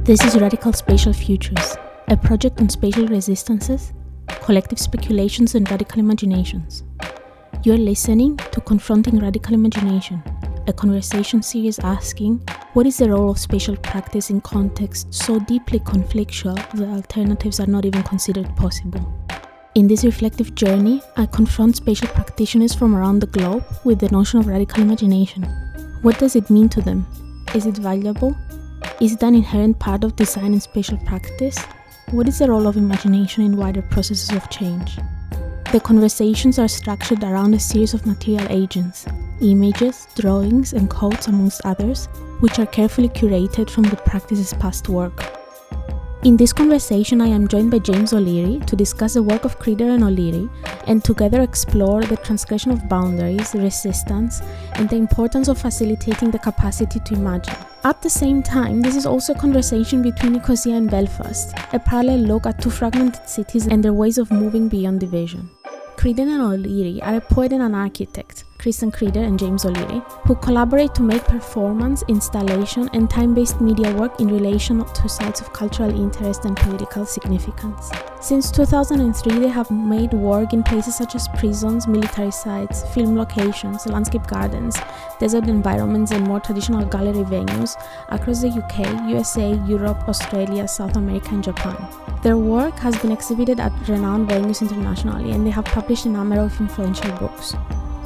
This is Radical Spatial Futures, a project on spatial resistances, collective speculations and radical imaginations. You are listening to Confronting Radical Imagination, a conversation series asking what is the role of spatial practice in contexts so deeply conflictual that alternatives are not even considered possible. In this reflective journey, I confront spatial practitioners from around the globe with the notion of radical imagination. What does it mean to them? Is it valuable? Is it an inherent part of design and spatial practice? What is the role of imagination in wider processes of change? The conversations are structured around a series of material agents, images, drawings, and quotes amongst others, which are carefully curated from the practice's past work. In this conversation, I am joined by James O'Leary to discuss the work of Kreider and O'Leary and together explore the transgression of boundaries, resistance, and the importance of facilitating the capacity to imagine. At the same time, this is also a conversation between Nicosia and Belfast, a parallel look at two fragmented cities and their ways of moving beyond division. Kreider and O'Leary are a poet and an architect, Kristen Kreider and James O'Leary, who collaborate to make performance, installation, and time-based media work in relation to sites of cultural interest and political significance. Since 2003, they have made work in places such as prisons, military sites, film locations, landscape gardens, desert environments, and more traditional gallery venues across the UK, USA, Europe, Australia, South America, and Japan. Their work has been exhibited at renowned venues internationally, and they have published a number of influential books.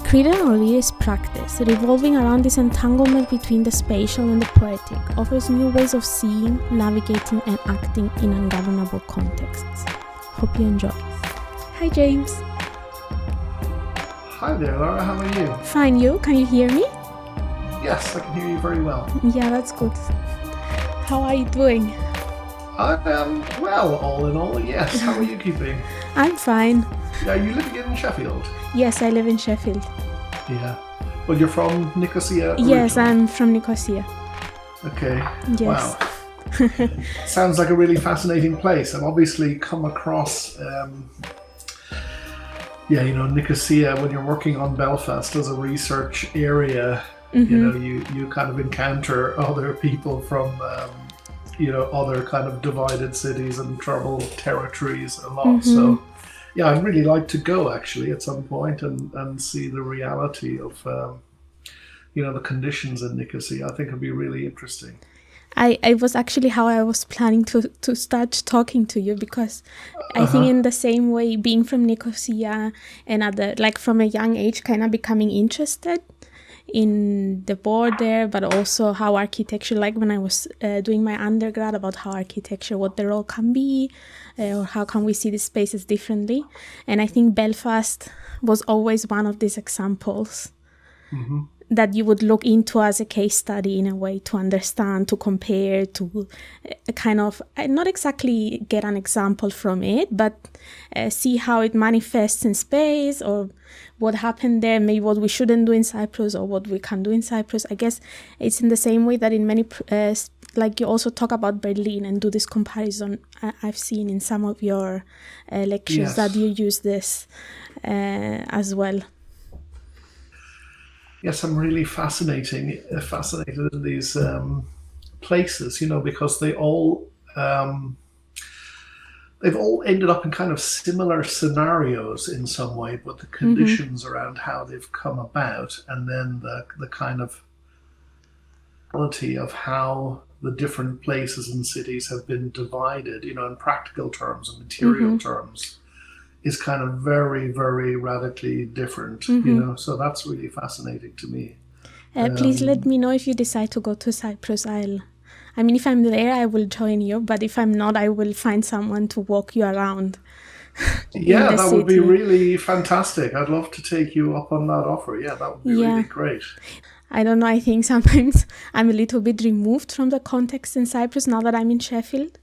Kreider and O'Leary's practice, revolving around this entanglement between the spatial and the poetic, offers new ways of seeing, navigating, and acting in ungovernable contexts. Hope you enjoy. Hi, James. Hi there, Laura. How are you? Fine, you? Can you hear me? Yes, I can hear you very well. Yeah, that's good. How are you doing? I am well, all in all, yes. How are you keeping? I'm fine. Are you living in Sheffield? Yes, I live in Sheffield. Yeah. Well, you're from Nicosia originally? Yes, I'm from Nicosia. Okay. Yes. Wow. Sounds like a really fascinating place. I've obviously come across, Nicosia, when you're working on Belfast as a research area, you kind of encounter other people from, other kind of divided cities and troubled territories a lot. So, yeah, I'd really like to go actually at some point and see the reality of, the conditions in Nicosia. I think it'd be really interesting. I was actually how I was planning to start talking to you, because I think in the same way, being from Nicosia and from a young age, kind of becoming interested in the border, but also how architecture, like when I was doing my undergrad, about how architecture, what the role can be, or how can we see these spaces differently. And I think Belfast was always one of these examples that you would look into as a case study in a way, to understand, to compare, to kind of not exactly get an example from it, but see how it manifests in space, or what happened there, maybe what we shouldn't do in Cyprus or what we can do in Cyprus. I guess it's in the same way that in many, like you also talk about Berlin and do this comparison. I've seen in some of your lectures that you use this as well. Yes, I'm really fascinated in these places, because they've all ended up in kind of similar scenarios in some way, but the conditions around how they've come about, and then the kind of quality of how the different places and cities have been divided, in practical terms and material terms, is kind of very, very radically different, so that's really fascinating to me. Please let me know if you decide to go to Cyprus. If I'm there, I will join you, but if I'm not, I will find someone to walk you around. Yeah, that would be really fantastic. I'd love to take you up on that offer. Yeah, that would be really great. I don't know, I think sometimes I'm a little bit removed from the context in Cyprus now that I'm in Sheffield.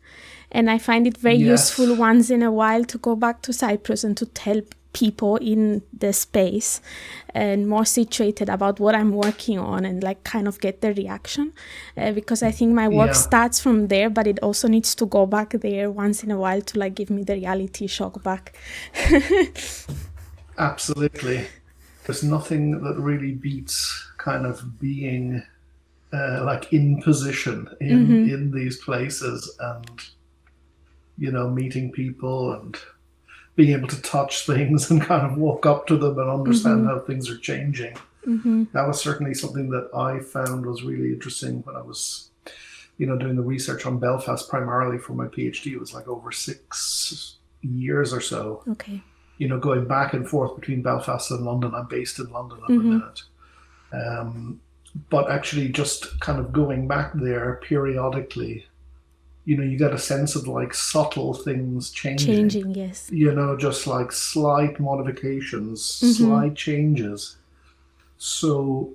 And I find it very useful once in a while to go back to Cyprus and to tell people in the space and more situated about what I'm working on, and like kind of get the reaction, because I think my work starts from there, but it also needs to go back there once in a while to like give me the reality shock back. Absolutely. There's nothing that really beats kind of being like in position in these places, and meeting people and being able to touch things and kind of walk up to them and understand how things are changing. That was certainly something that I found was really interesting when I was, doing the research on Belfast primarily for my PhD. It was like over 6 years or so. Okay. Going back and forth between Belfast and London. I'm based in London at the minute. But actually just kind of going back there periodically, you get a sense of like subtle things changing. Yes. Just like slight modifications, slight changes. So,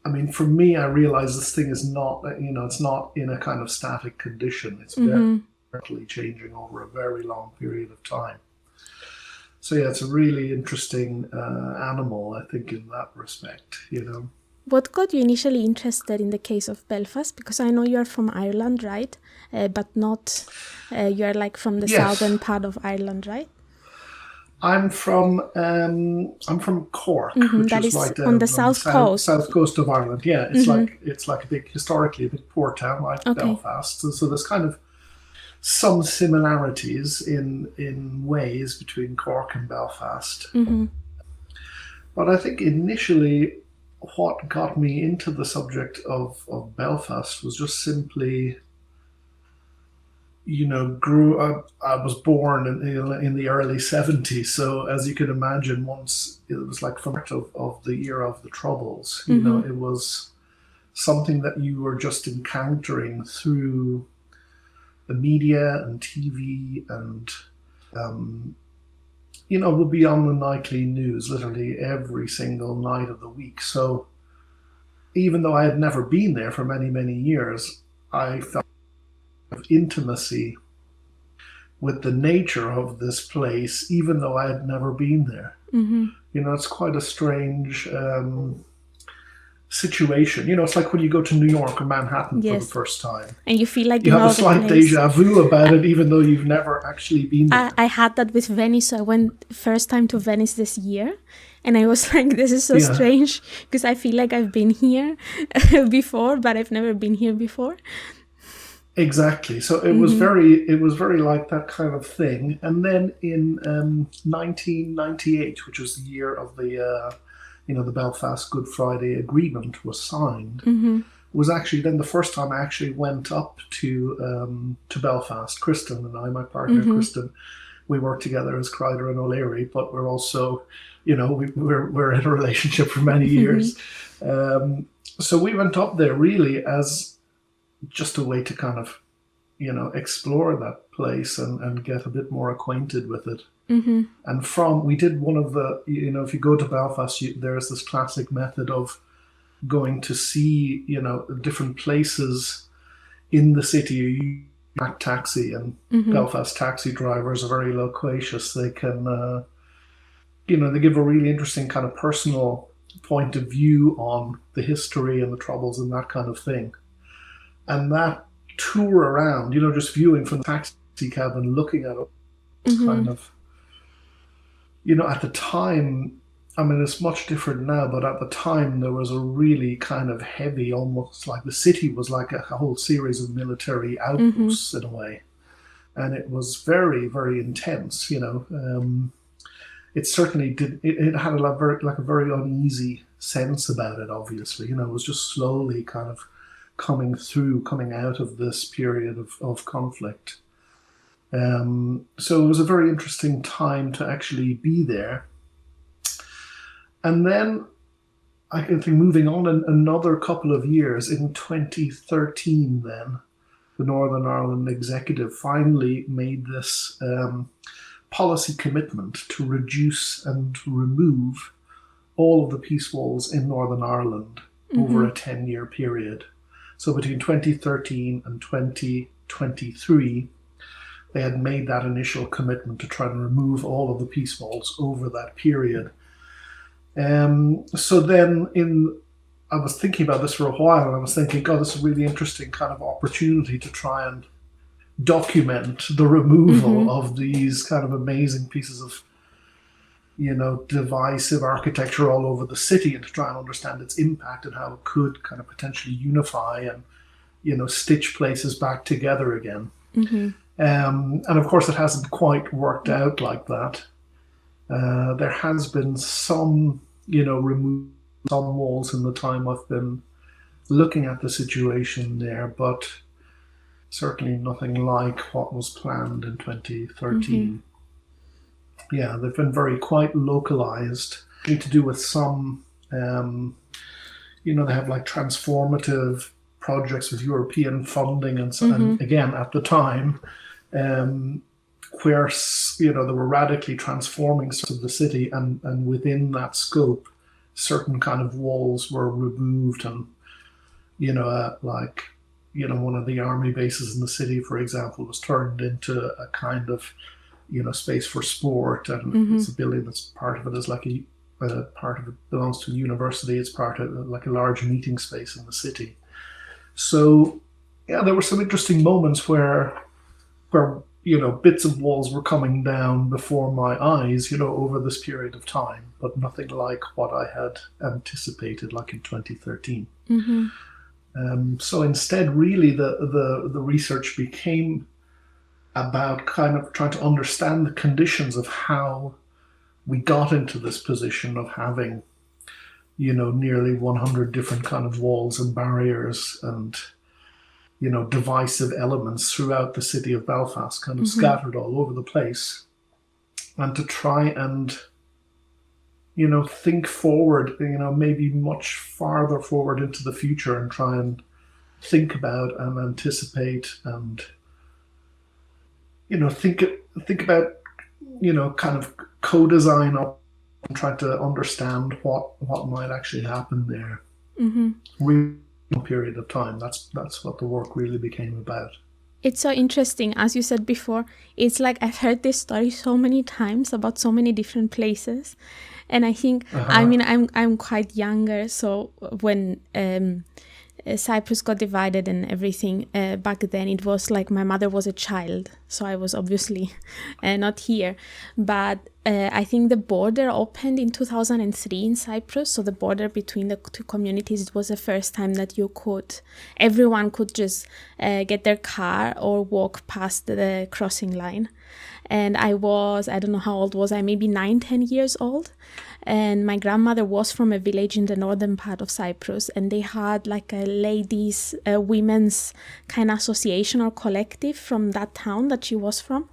I mean, for me, I realize this thing is not, it's not in a kind of static condition. It's very changing over a very long period of time. So yeah, it's a really interesting animal, I think, in that respect, What got you initially interested in the case of Belfast? Because I know you're from Ireland, right? But not, you're like from the southern part of Ireland, right? I'm from Cork, which that is like on the south coast. South coast of Ireland. Yeah, it's like historically a big port town like Belfast. So there's kind of some similarities in ways between Cork and Belfast. But I think initially what got me into the subject of Belfast was just simply, I was born in the early 70s. So as you can imagine, once it was like from of the era of the Troubles, it was something that you were just encountering through the media and TV and, would be on the nightly news literally every single night of the week. So even though I had never been there for many, many years, I felt intimacy with the nature of this place, even though I had never been there. It's quite a strange situation. It's like when you go to New York or Manhattan for the first time. And you feel like you have a slight deja vu about it, even though you've never actually been there. I had that with Venice. So I went first time to Venice this year. And I was like, this is so strange because I feel like I've been here before, but I've never been here before. Exactly. So it was very like that kind of thing. And then in 1998, which was the year of the the Belfast Good Friday Agreement was signed, was actually then the first time I actually went up to Belfast. Kristen and I, my partner Kristen, we worked together as Kreider and O'Leary, but we're also, we're in a relationship for many years. So we went up there really as just a way to kind of, explore that place and get a bit more acquainted with it. And we did one of the, if you go to Belfast, there's this classic method of going to see, different places in the city. You back taxi, and Belfast taxi drivers are very loquacious. They can, they give a really interesting kind of personal point of view on the history and the Troubles and that kind of thing. And that tour around, just viewing from the taxi cab and looking at it, kind of, at the time, I mean, it's much different now, but at the time there was a really kind of heavy, almost like the city was like a whole series of military outposts in a way. And it was very, very intense, It certainly did, it had a very uneasy sense about it, obviously. It was just slowly kind of coming out of this period of conflict. So it was a very interesting time to actually be there. And then I can think moving on another couple of years, in 2013 then, the Northern Ireland Executive finally made this policy commitment to reduce and remove all of the peace walls in Northern Ireland over a 10-year period. So between 2013 and 2023, they had made that initial commitment to try and remove all of the peace walls over that period. So then I was thinking about this for a while, and I was thinking, God, this is a really interesting kind of opportunity to try and document the removal of these kind of amazing pieces of divisive architecture all over the city, and to try and understand its impact and how it could kind of potentially unify and, stitch places back together again. Mm-hmm. And of course, it hasn't quite worked out like that. There has been some, removed some walls in the time I've been looking at the situation there, but certainly nothing like what was planned in 2013. Mm-hmm. Yeah, they've been quite localized. To do with some, they have like transformative projects with European funding and so. And again, at the time, where they were radically transforming the city, and within that scope, certain kind of walls were removed, and one of the army bases in the city, for example, was turned into a kind of space for sport, and it's a building that's part of it is like part of it belongs to a university. It's part of like a large meeting space in the city. So yeah, there were some interesting moments where bits of walls were coming down before my eyes, over this period of time, but nothing like what I had anticipated, like in 2013. So instead, really, the research became about kind of trying to understand the conditions of how we got into this position of having, nearly 100 different kind of walls and barriers and, divisive elements throughout the city of Belfast, kind of scattered all over the place, and to try and, think forward, maybe much farther forward into the future, and try and think about and anticipate and, think about, kind of co-design up and try to understand what might actually happen there. Really period of time. That's what the work really became about. It's so interesting, as you said before. It's like I've heard this story so many times about so many different places, and I think I'm quite younger, so when Cyprus got divided and everything, back then it was like my mother was a child, so I was obviously not here. But I think the border opened in 2003 in Cyprus, so the border between the two communities, it was the first time that everyone could just get their car or walk past the crossing line. And I don't know how old was I, maybe 9-10 years old. And my grandmother was from a village in the northern part of Cyprus, and they had like a women's kind of association or collective from that town that she was from.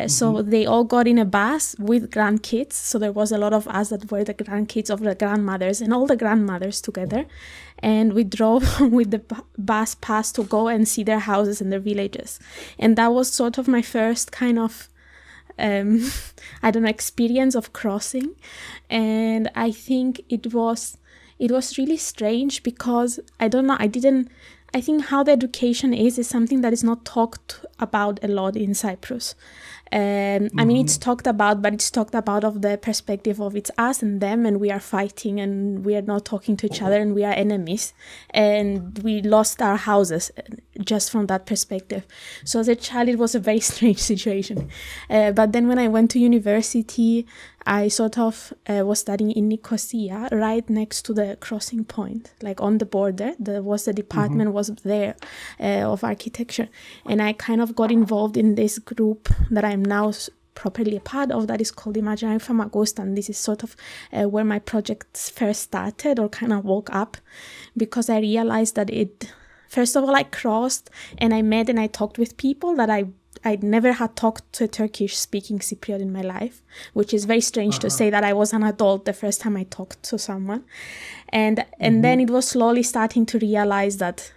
So they all got in a bus with grandkids. So there was a lot of us that were the grandkids of the grandmothers and all the grandmothers together. And we drove with the bus past to go and see their houses and their villages. And that was sort of my first kind of experience of crossing. And I think it was really strange because I think how the education is something that is not talked about a lot in Cyprus. I mean, it's talked about, but it's talked about of the perspective of it's us and them, and we are fighting and we are not talking to each other and we are enemies and we lost our houses just from that perspective. So as a child, it was a very strange situation. But then when I went to university, I sort of was studying in Nicosia, right next to the crossing point, like on the border. There was a department was there of architecture, and I kind of got involved in this group that I'm now properly a part of, that is called Imaginary Famagousta, and this is sort of where my project first started, or kind of woke up, because I realized that first of all, I crossed and I met and I talked with people that I never had talked to a Turkish-speaking Cypriot in my life, which is very strange to say that I was an adult the first time I talked to someone. And then it was slowly starting to realize that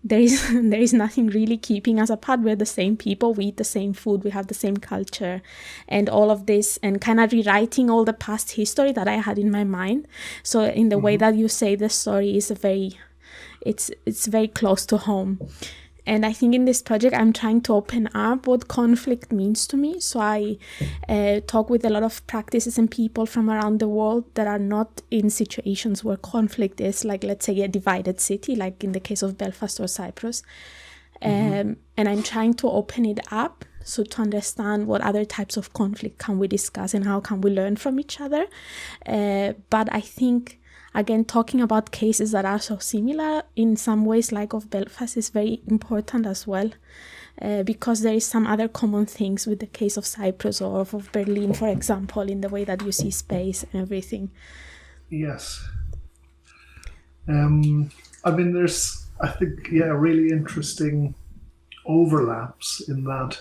there is nothing really keeping us apart. We're the same people, we eat the same food, we have the same culture, and all of this, and kind of rewriting all the past history that I had in my mind. So in the way that you say the story is it's very close to home. And I think in this project, I'm trying to open up what conflict means to me. So I talk with a lot of practices and people from around the world that are not in situations where conflict is, like, let's say, a divided city, like in the case of Belfast or Cyprus. And I'm trying to open it up So to understand what other types of conflict can we discuss and how can we learn from each other. But I think, again, talking about cases that are so similar in some ways, like of Belfast, is very important as well. Because there is some other common things with the case of Cyprus or of Berlin, for example, in the way that you see space and everything. Yes. I mean, there's, I think, really interesting overlaps in that,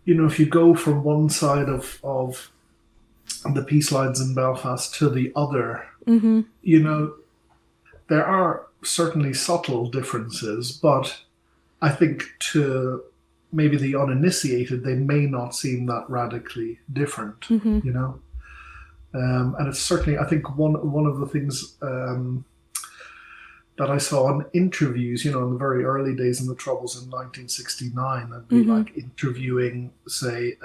if you go from one side of the peace lines in Belfast to the other, there are certainly subtle differences, but I think to maybe the uninitiated, they may not seem that radically different, and it's certainly, I think, one of the things that I saw in interviews, in the very early days in the Troubles in 1969, I'd be like interviewing, say,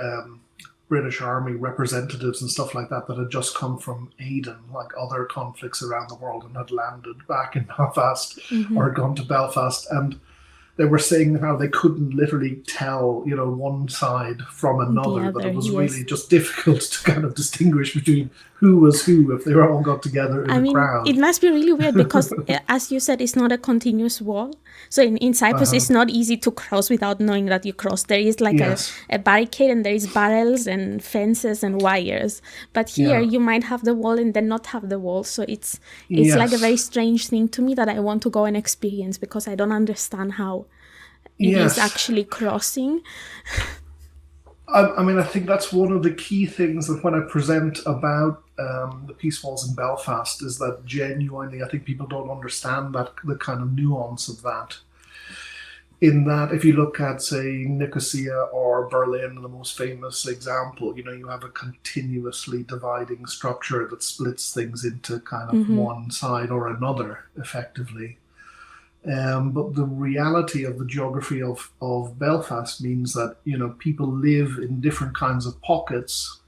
British Army representatives and stuff like that had just come from Aden, like other conflicts around the world, and had landed back in Belfast or gone to Belfast, and they were saying how they couldn't literally tell, one side from another, that it was really just difficult to kind of distinguish between who was who if they all got together in a crowd. It must be really weird because, as you said, it's not a continuous wall. So in Cyprus, it's not easy to cross without knowing that you cross. There is like a barricade, and there is barrels and fences and wires. But here you might have the wall and then not have the wall. So it's like a very strange thing to me that I want to go and experience, because I don't understand how it is actually crossing. I mean, I think that's one of the key things that when I present about the peace walls in Belfast, is that genuinely I think people don't understand that the kind of nuance of that. In that, if you look at, say, Nicosia or Berlin, the most famous example, you have a continuously dividing structure that splits things into kind of one side or another, effectively. But the reality of the geography of Belfast means that, people live in different kinds of pockets,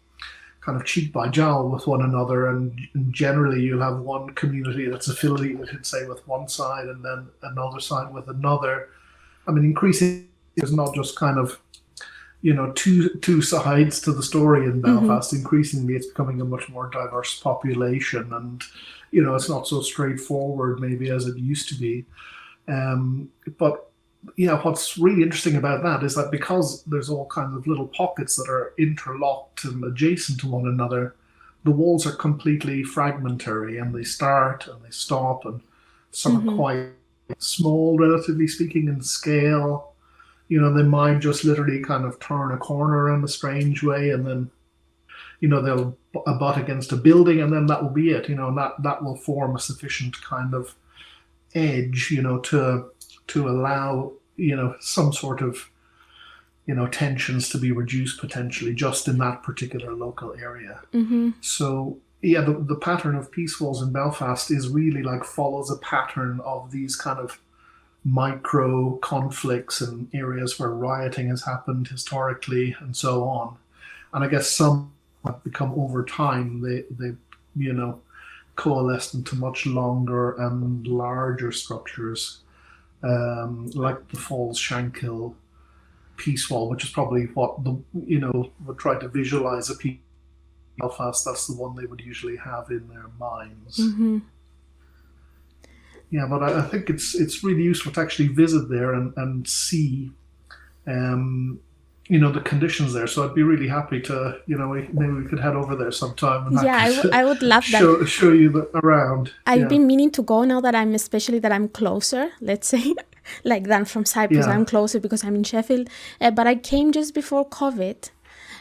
kind of cheek by jowl with one another. And generally you'll have one community that's affiliated, say, with one side, and then another side with another. I mean, increasingly, there's not just kind of, two sides to the story in Belfast. Increasingly, it's becoming a much more diverse population. And, it's not so straightforward maybe as it used to be. But what's really interesting about that is that because there's all kinds of little pockets that are interlocked and adjacent to one another, the walls are completely fragmentary, and they start and they stop, and some are quite small, relatively speaking, in scale. They might just literally kind of turn a corner in a strange way, and then they'll butt against a building, and then that will be it. And that will form a sufficient kind of edge, to allow, some sort of, tensions to be reduced potentially just in that particular local area. So, the pattern of peace walls in Belfast is really like follows a pattern of these kind of micro conflicts in areas where rioting has happened historically and so on. And I guess some have become, over time, they coalesced into much longer and larger structures, like the Falls Shankill peace wall, which is probably what would try to visualize a peace Belfast. That's the one they would usually have in their minds. Yeah, but I think it's really useful to actually visit there and see, the conditions there. So I'd be really happy to, maybe we could head over there sometime. And I would love that. Show you around. I've been meaning to go now that I'm closer, let's say, like than from Cyprus. I'm closer because I'm in Sheffield. But I came just before COVID.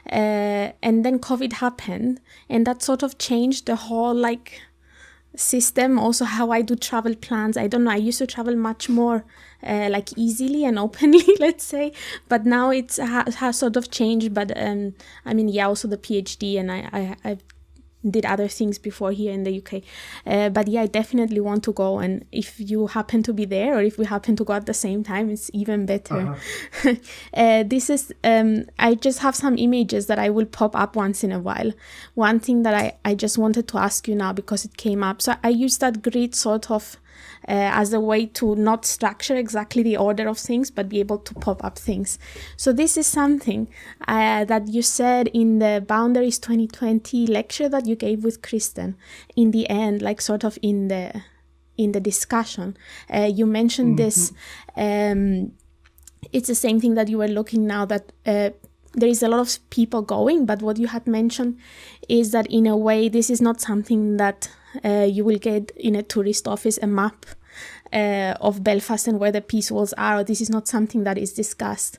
And then COVID happened, and that sort of changed the whole system, also how I do travel plans. I don't know, I used to travel much more easily and openly, let's say, but now it has sort of changed. But also the PhD, and I did other things before here in the UK. But I definitely want to go, and if you happen to be there, or if we happen to go at the same time, it's even better. This is, I just have some images that I will pop up once in a while. One thing that I just wanted to ask you now, because it came up. So I used that grid sort of as a way to not structure exactly the order of things, but be able to pop up things. So this is something that you said in the Boundaries 2020 lecture that you gave with Kristen. In the end, like sort of in the discussion, you mentioned this. It's the same thing that you were looking now, that there is a lot of people going, but what you had mentioned is that in a way this is not something that you will get in a tourist office, a map of Belfast and where the peace walls are. This is not something that is discussed.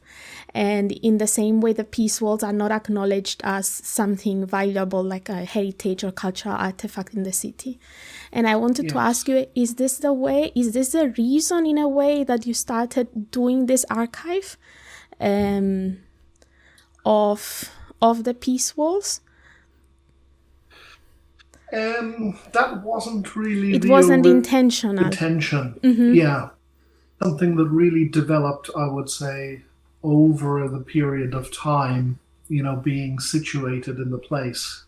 And in the same way, the peace walls are not acknowledged as something valuable, like a heritage or cultural artifact in the city. And I wanted to ask you, is this the reason in a way that you started doing this archive of the peace walls? That wasn't really it wasn't intentional. Intention. Yeah. Something that really developed, I would say, over the period of time, being situated in the place.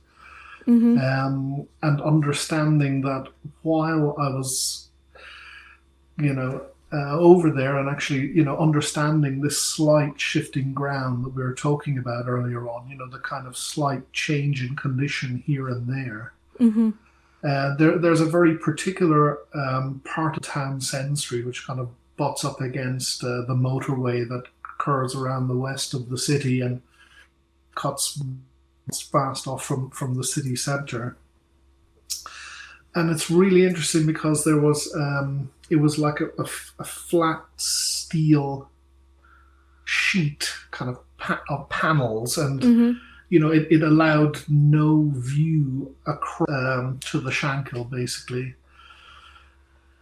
And understanding that while I was, over there, and actually, understanding this slight shifting ground that we were talking about earlier on, the kind of slight change in condition here and there. There's a very particular part of town sensory which kind of butts up against the motorway that occurs around the west of the city and cuts fast off from the city centre. And it's really interesting because there was it was like a flat steel sheet kind of panels, and it allowed no view across to the Shankill, basically.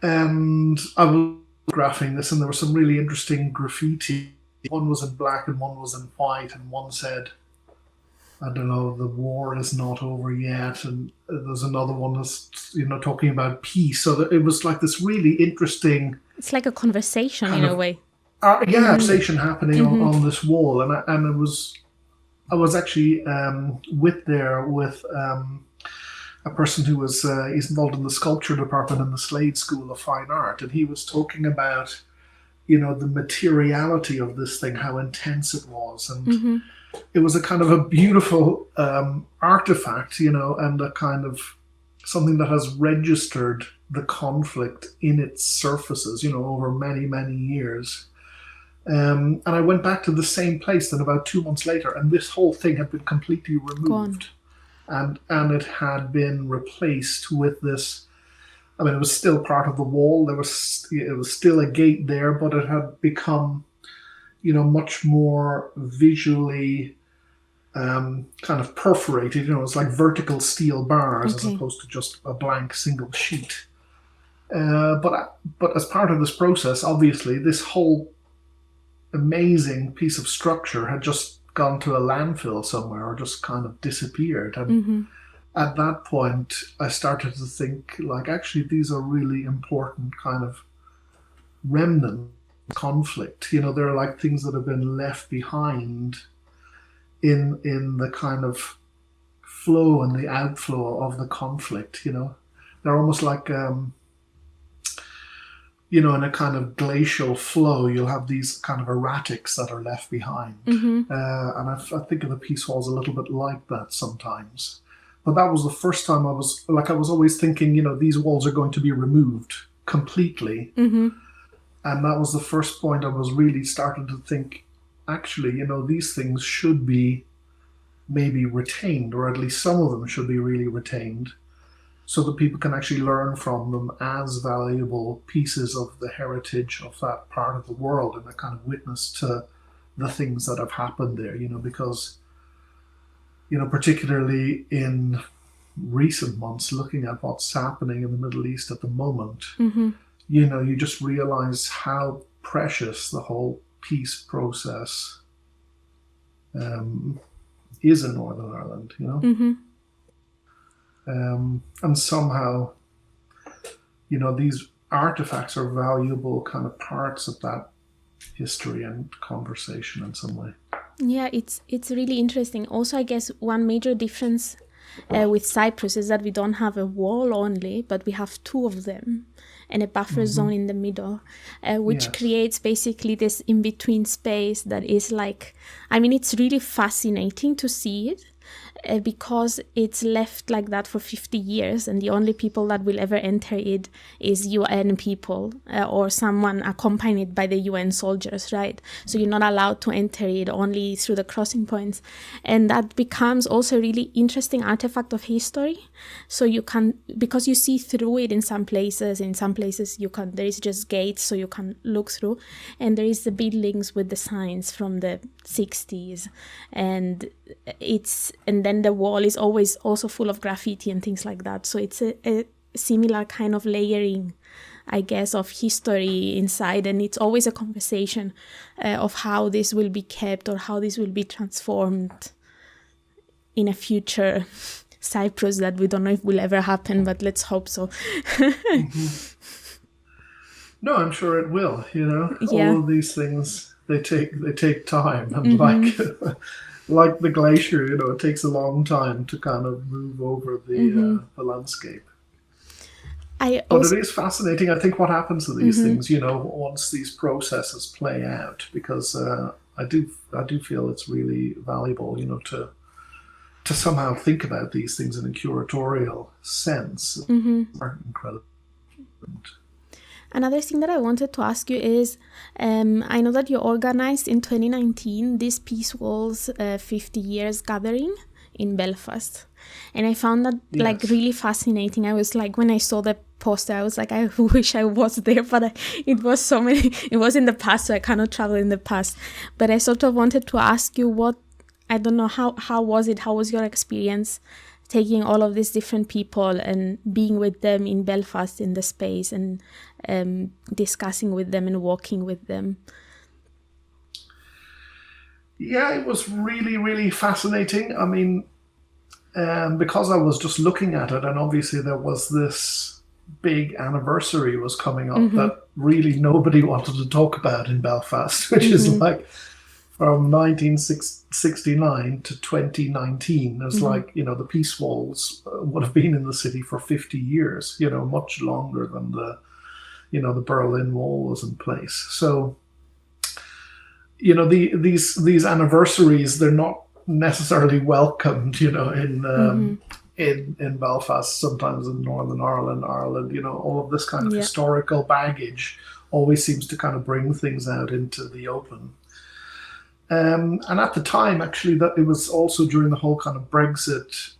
And I was graphing this, and there was some really interesting graffiti. One was in black and one was in white, and one said, I don't know, the war is not over yet. And there's another one that's, talking about peace. So it was like this really interesting... It's like a conversation in a way. Conversation happening on this wall. And I was actually with a person who was he's involved in the sculpture department in the Slade School of Fine Art, and he was talking about the materiality of this thing, how intense it was, and it was a kind of a beautiful artifact, and a kind of something that has registered the conflict in its surfaces, over many, many years. And I went back to the same place then about 2 months later, and this whole thing had been completely removed. And it had been replaced with this, I mean, it was still part of the wall. It was still a gate there, but it had become, much more visually kind of perforated. It's like vertical steel bars as opposed to just a blank single sheet. But as part of this process, obviously, this whole amazing piece of structure had just gone to a landfill somewhere or just kind of disappeared. And at that point, I started to think, like, actually, these are really important kind of remnant conflict. There are like things that have been left behind in the kind of flow and the outflow of the conflict. They're almost like in a kind of glacial flow, you'll have these kind of erratics that are left behind. And I think of the peace walls a little bit like that sometimes. But that was the first time I was always thinking, these walls are going to be removed completely. And that was the first point I was really starting to think, actually, these things should be maybe retained, or at least some of them should be really retained, so that people can actually learn from them as valuable pieces of the heritage of that part of the world, and a kind of witness to the things that have happened there, because, particularly in recent months, looking at what's happening in the Middle East at the moment, you just realize how precious the whole peace process is in Northern Ireland, and somehow, these artifacts are valuable kind of parts of that history and conversation in some way. Yeah, it's really interesting. Also, I guess one major difference with Cyprus is that we don't have a wall only, but we have two of them. and a buffer zone in the middle, which creates basically this in-between space that is like, I mean, it's really fascinating to see it. Because it's left like that for 50 years and the only people that will ever enter it is UN people or someone accompanied by the UN soldiers, right? So you're not allowed to enter it, only through the crossing points. And that becomes also a really interesting artifact of history. So you can, because you see through it in some places you can, there is just gates so you can look through, and there is the buildings with the signs from the 60s, and then the wall is always also full of graffiti and things like that. So it's a similar kind of layering, I guess, of history inside, and it's always a conversation of how this will be kept or how this will be transformed in a future Cyprus that we don't know if will ever happen, but let's hope so. No, I'm sure it will. Yeah. All of these things, they take time, and like the glacier, it takes a long time to kind of move over the landscape. But it is fascinating, I think, what happens to these things, once these processes play out, because I do feel it's really valuable, to somehow think about these things in a curatorial sense. Are incredible. Another thing that I wanted to ask you is, I know that you organized in 2019 this Peace Walls 50 years gathering in Belfast. And I found that like really fascinating. I was like, when I saw the poster, I was like, I wish I was there, but it was in the past, so I cannot travel in the past. But I sort of wanted to ask you I don't know, how was it? How was your experience taking all of these different people and being with them in Belfast in the space and discussing with them and walking with them? Yeah, it was really, really fascinating. I mean, because I was just looking at it, and obviously there was this big anniversary was coming up that really nobody wanted to talk about in Belfast, which is like from 1969 to 2019. It's like, the peace walls would have been in the city for 50 years, much longer than the Berlin Wall was in place. So, these anniversaries, they're not necessarily welcomed, in Belfast, sometimes in Northern Ireland, all of this kind of historical baggage always seems to kind of bring things out into the open. And at the time, actually, that it was also during the whole kind of Brexit,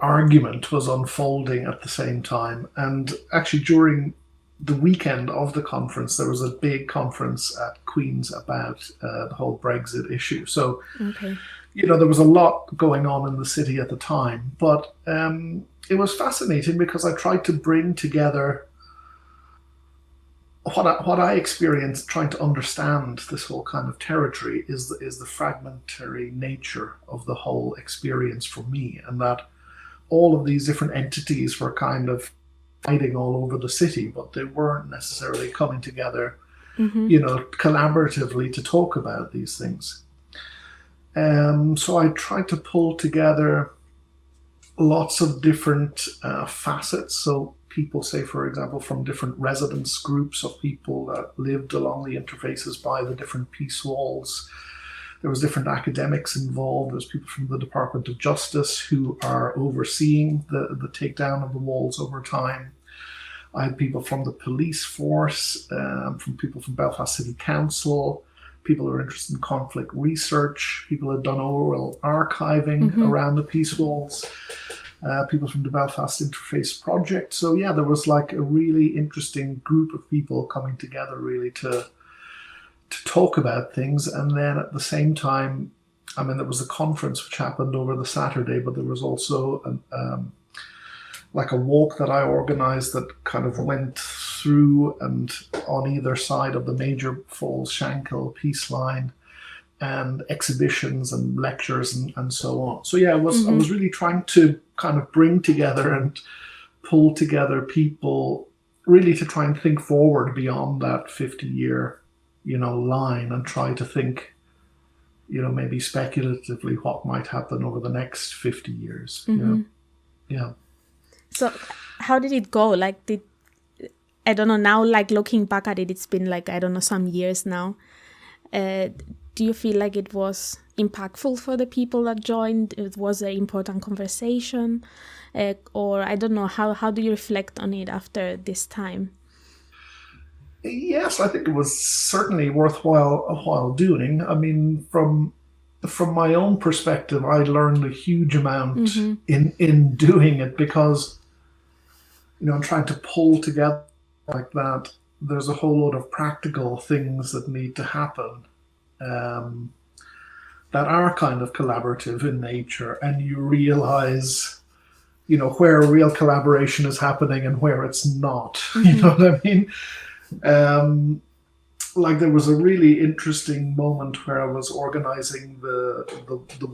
argument was unfolding at the same time. And actually, during the weekend of the conference, there was a big conference at Queen's about the whole Brexit issue. So, there was a lot going on in the city at the time. But it was fascinating because I tried to bring together what I experienced trying to understand this whole kind of territory is the fragmentary nature of the whole experience for me, and that all of these different entities were kind of fighting all over the city, but they weren't necessarily coming together, collaboratively to talk about these things. So I tried to pull together lots of different facets. So people, say, for example, from different residence groups of people that lived along the interfaces by the different peace walls. There was different academics involved. There's people from the Department of Justice who are overseeing the takedown of the walls over time. I had people from the police force, from people from Belfast City Council, people who are interested in conflict research, people who had done oral archiving around the peace walls. People from the Belfast Interface Project. So yeah, there was like a really interesting group of people coming together really to talk about things. And then at the same time, I mean, there was a conference which happened over the Saturday, but there was also like a walk that I organized that kind of went through and on either side of the major Falls Shankill peace line, and exhibitions and lectures and so on. So yeah, I was really trying to kind of bring together and pull together people really to try and think forward beyond that 50-year, line, and try to think, maybe speculatively what might happen over the next 50 years. Yeah. So how did it go? Like, I don't know, now, like, looking back at it, it's been like, I don't know, some years now. Do you feel like it was impactful for the people that joined? It was an important conversation? Or I don't know, how do you reflect on it after this time? Yes, I think it was certainly worthwhile doing. I mean, from my own perspective, I learned a huge amount in doing it, because, trying to pull together like that, there's a whole lot of practical things that need to happen, that are kind of collaborative in nature, and you realize, where real collaboration is happening and where it's not. You know what I mean? Like, there was a really interesting moment where I was organizing the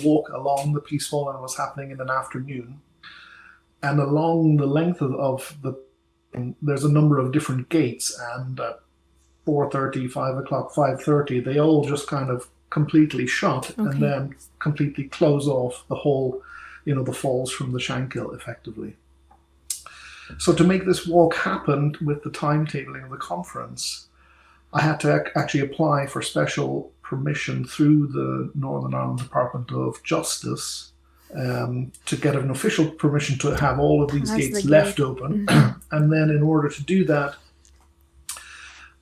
walk along the Peace Hall, and it was happening in an afternoon. And along the length of there's a number of different gates, and at 4:30, 5 o'clock, 5:30, they all just kind of completely shut and then completely close off the whole, the falls from the Shankill, effectively. So to make this walk happen with the timetabling of the conference, I had to actually apply for special permission through the Northern Ireland Department of Justice, to get an official permission to have all of these gates left open. And then in order to do that,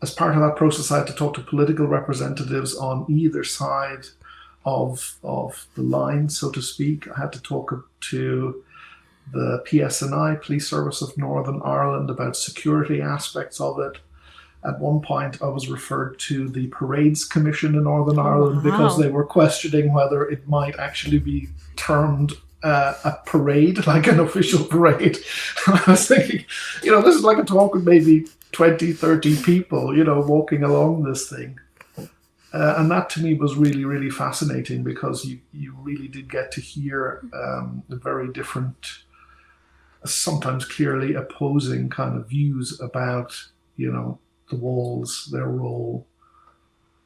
as part of that process, I had to talk to political representatives on either side of the line, so to speak. I had to talk to the PSNI, Police Service of Northern Ireland, about security aspects of it. At one point, I was referred to the Parades Commission in Northern Ireland because they were questioning whether it might actually be termed a parade, like an official parade. I was thinking, this is like a talk with maybe 20, 30 people, walking along this thing. And that to me was really, really fascinating, because you really did get to hear the very different, sometimes clearly opposing kind of views about, the walls, their role,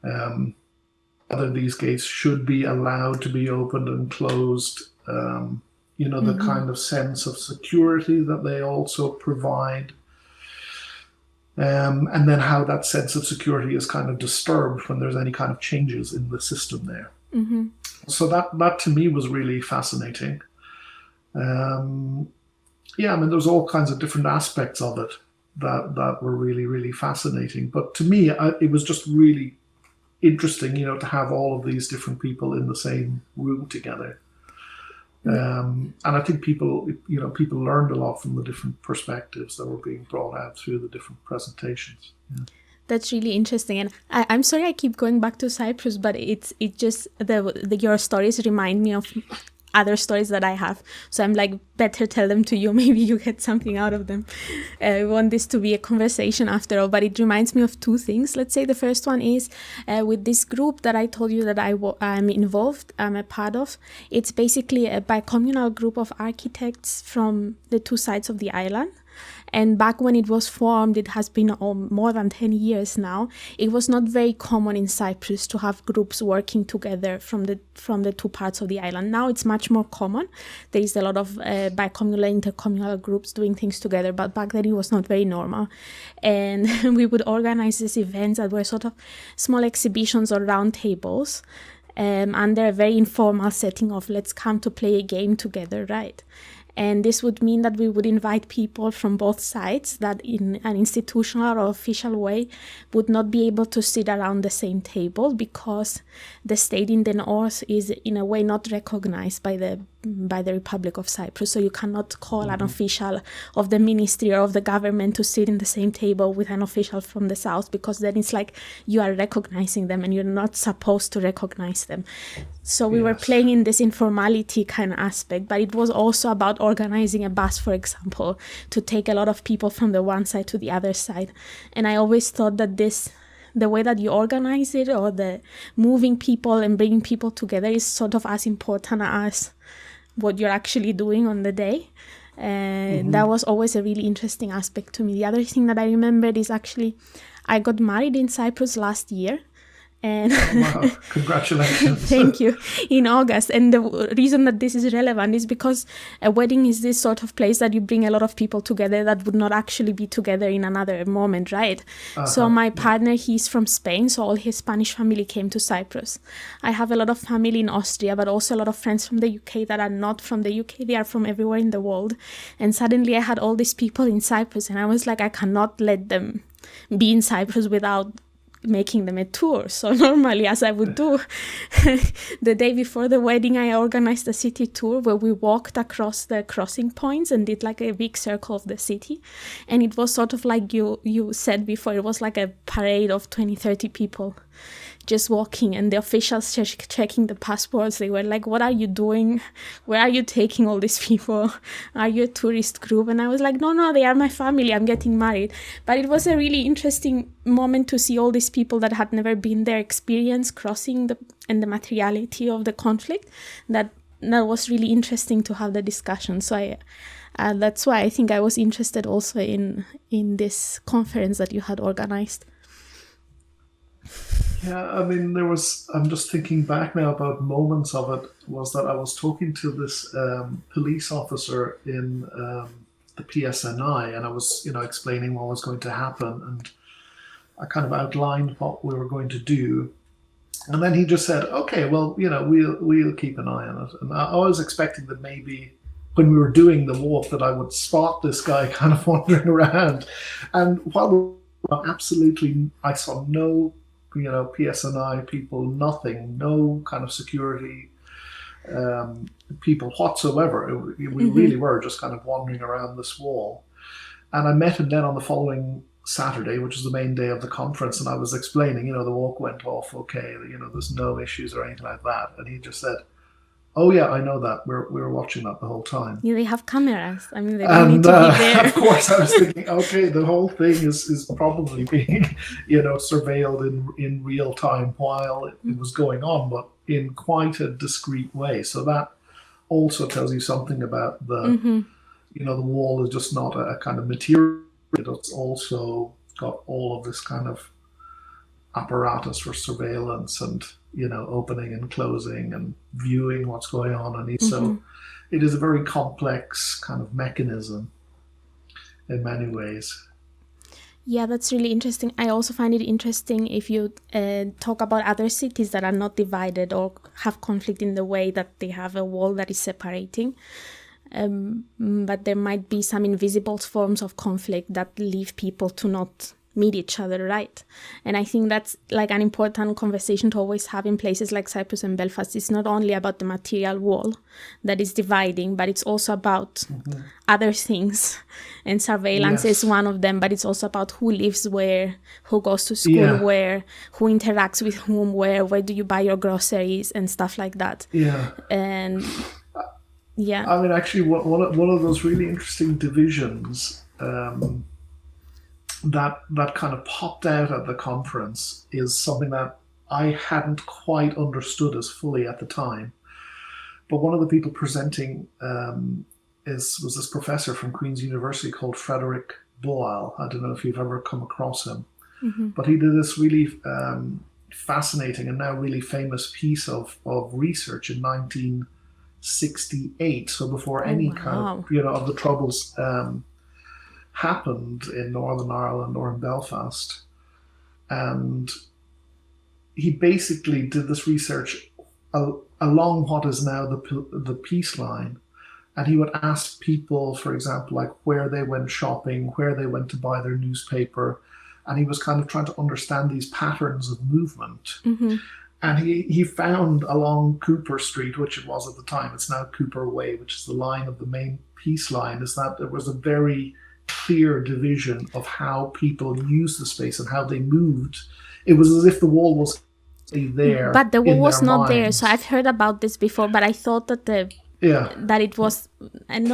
whether these gates should be allowed to be opened and closed, the kind of sense of security that they also provide. And then how that sense of security is kind of disturbed when there's any kind of changes in the system there. So that to me was really fascinating. There's all kinds of different aspects of it that were really, really fascinating. But to me, it was just really interesting, to have all of these different people in the same room together. And I think people learned a lot from the different perspectives that were being brought out through the different presentations. Yeah. That's really interesting. And I'm sorry I keep going back to Cyprus, but it just, your stories remind me of other stories that I have. So I'm like, better tell them to you. Maybe you get something out of them. I want this to be a conversation after all, but it reminds me of two things. Let's say the first one is with this group that I told you that I'm involved, I'm a part of. It's basically a bicommunal group of architects from the two sides of the island. And back when it was formed, it has been more than 10 years now. It was not very common in Cyprus to have groups working together from the two parts of the island. Now it's much more common. There is a lot of bicommunal, intercommunal groups doing things together, but back then it was not very normal. And we would organize these events that were sort of small exhibitions or round tables, under a very informal setting of let's come to play a game together, right? And this would mean that we would invite people from both sides that in an institutional or official way would not be able to sit around the same table, because the state in the north is in a way not recognized by the Republic of Cyprus. So you cannot call an official of the ministry or of the government to sit in the same table with an official from the south, because then it's like you are recognizing them and you're not supposed to recognize them. So we were playing in this informality kind of aspect, but it was also about organizing a bus, for example, to take a lot of people from the one side to the other side. And I always thought that the way that you organize it, or the moving people and bringing people together, is sort of as important as what you're actually doing on the day. And that was always a really interesting aspect to me. The other thing that I remembered is actually I got married in Cyprus last year. And wow, congratulations. thank you, in August. And the reason that this is relevant is because a wedding is this sort of place that you bring a lot of people together that would not actually be together in another moment, right? So my partner, he's from Spain, so all his Spanish family came to Cyprus. I have a lot of family in Austria, but also a lot of friends from the UK that are not from the UK. They are from everywhere in the world. And suddenly I had all these people in Cyprus, and I was like, I cannot let them be in Cyprus without making them a tour. So normally, as I would do, the day before the wedding, I organized a city tour where we walked across the crossing points and did like a big circle of the city. And it was sort of like you said before, it was like a parade of 20-30 people just walking, and the officials checking the passports. They were like, what are you doing? Where are you taking all these people? Are you a tourist group? And I was like, no, they are my family. I'm getting married. But it was a really interesting moment to see all these people that had never been there, experience crossing and the materiality of the conflict. That was really interesting to have the discussion. So that's why I think I was interested also in this conference that you had organized. Yeah, I mean, I'm just thinking back now about moments of it, was that I was talking to this police officer in the PSNI, and I was, explaining what was going to happen, and I kind of outlined what we were going to do. And then he just said, okay, well, we'll keep an eye on it. And I was expecting that maybe when we were doing the walk that I would spot this guy kind of wandering around. And while absolutely, I saw no PSNI people, nothing, no kind of security people whatsoever. We really were just kind of wandering around this wall. And I met him then on the following Saturday, which was the main day of the conference, and I was explaining, the walk went off okay, there's no issues or anything like that. And he just said, oh yeah, I know that. We were watching that the whole time. Yeah, they have cameras. I mean, they don't need to be there. Of course, I was thinking, okay, the whole thing is probably being, surveilled in real time while it was going on, but in quite a discreet way. So that also tells you something about the, the wall is just not a kind of material. It's also got all of this kind of apparatus for surveillance and opening and closing and viewing what's going on. And so it is a very complex kind of mechanism in many ways. Yeah, that's really interesting. I also find it interesting if you talk about other cities that are not divided or have conflict in the way that they have a wall that is separating. But there might be some invisible forms of conflict that leave people to not meet each other, right? And I think that's like an important conversation to always have in places like Cyprus and Belfast. It's not only about the material wall that is dividing, but it's also about other things. And surveillance is one of them, but it's also about who lives where, who goes to school where, who interacts with whom where do you buy your groceries and stuff like that. Yeah. And yeah. I mean, actually, one of those really interesting divisions that kind of popped out at the conference is something that I hadn't quite understood as fully at the time. But one of the people presenting was this professor from Queen's University called Frederick Boyle. I don't know if you've ever come across him, but he did this really fascinating and now really famous piece of research in 1968. So before any kind of the Troubles happened in Northern Ireland or in Belfast. And he basically did this research along what is now the peace line. And he would ask people, for example, like where they went shopping, where they went to buy their newspaper. And he was kind of trying to understand these patterns of movement. And he found along Cooper Street, which it was at the time, it's now Cooper Way, which is the line of the main peace line, is that there was a very clear division of how people used the space and how they moved. It was as if the wall was there, but the wall was not there. So I've heard about this before, but I thought that that it was,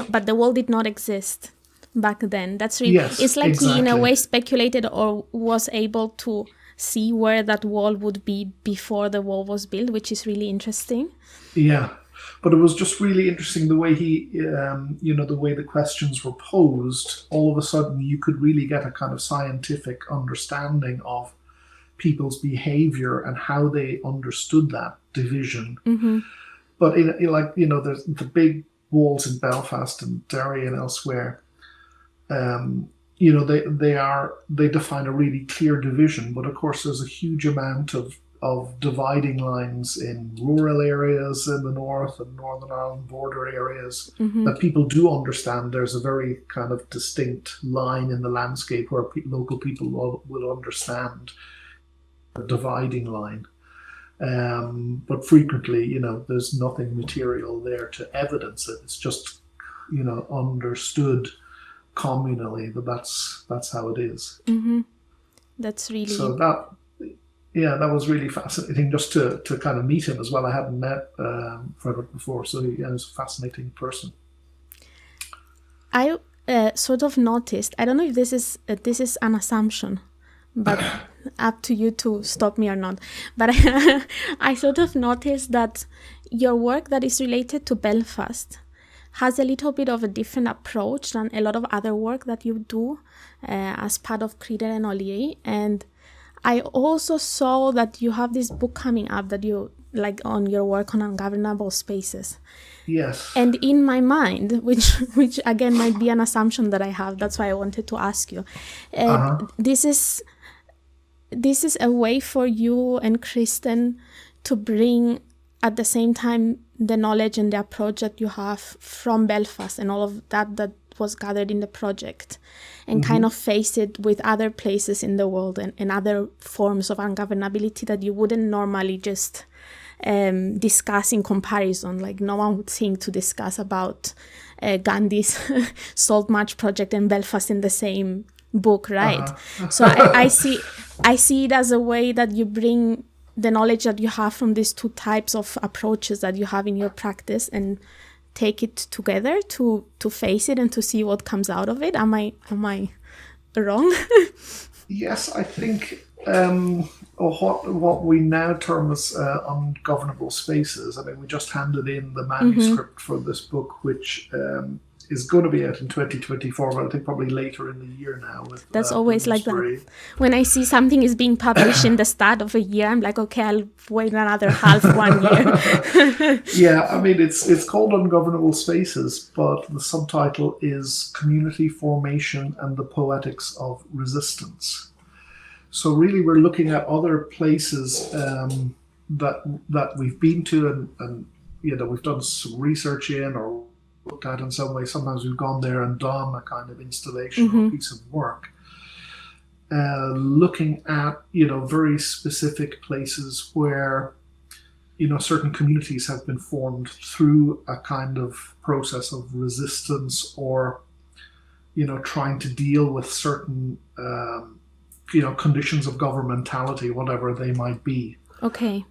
but the wall did not exist back then. That's really it's like he in a way speculated or was able to see where that wall would be before the wall was built, which is really interesting. Yeah. But it was just really interesting the way he, the way the questions were posed. All of a sudden, you could really get a kind of scientific understanding of people's behavior and how they understood that division. Mm-hmm. But there's the big walls in Belfast and Derry and elsewhere. They define a really clear division, but of course there's a huge amount of dividing lines in rural areas in the north and Northern Ireland border areas that people do understand. There's a very kind of distinct line in the landscape where local people will understand the dividing line. But frequently, there's nothing material there to evidence it. It's just, understood communally that's how it is. Mm-hmm. That's really... So that was really fascinating just to kind of meet him as well. I hadn't met Frederick before, so he's a fascinating person. I sort of noticed, I don't know if this is an assumption, but up to you to stop me or not. But I sort of noticed that your work that is related to Belfast has a little bit of a different approach than a lot of other work that you do as part of Kreider and O'Leary. And I also saw that you have this book coming up that you like on your work on ungovernable spaces. Yes. And in my mind, which again might be an assumption that I have, that's why I wanted to ask you. This is a way for you and Kristen to bring at the same time the knowledge and the approach that you have from Belfast and all of that was gathered in the project, and kind of face it with other places in the world and other forms of ungovernability that you wouldn't normally just discuss in comparison. Like no one would think to discuss about Gandhi's Salt March project and Belfast in the same book, right? So I see it as a way that you bring the knowledge that you have from these two types of approaches that you have in your practice and take it together to face it and to see what comes out of it. Am I wrong? Yes, I think what we now term as ungovernable spaces. I mean, we just handed in the manuscript for this book, which is going to be out in 2024, but I think probably later in the year now. That's always like that. When I see something is being published in the start of a year, I'm like, okay, I'll wait another half 1 year. Yeah, I mean, it's called Ungovernable Spaces, but the subtitle is Community Formation and the Poetics of Resistance. So really, we're looking at other places that we've been to and we've done some research in or looked at in some way. Sometimes we've gone there and done a kind of installation or piece of work, looking at very specific places where certain communities have been formed through a kind of process of resistance or trying to deal with certain conditions of governmentality, whatever they might be. Okay.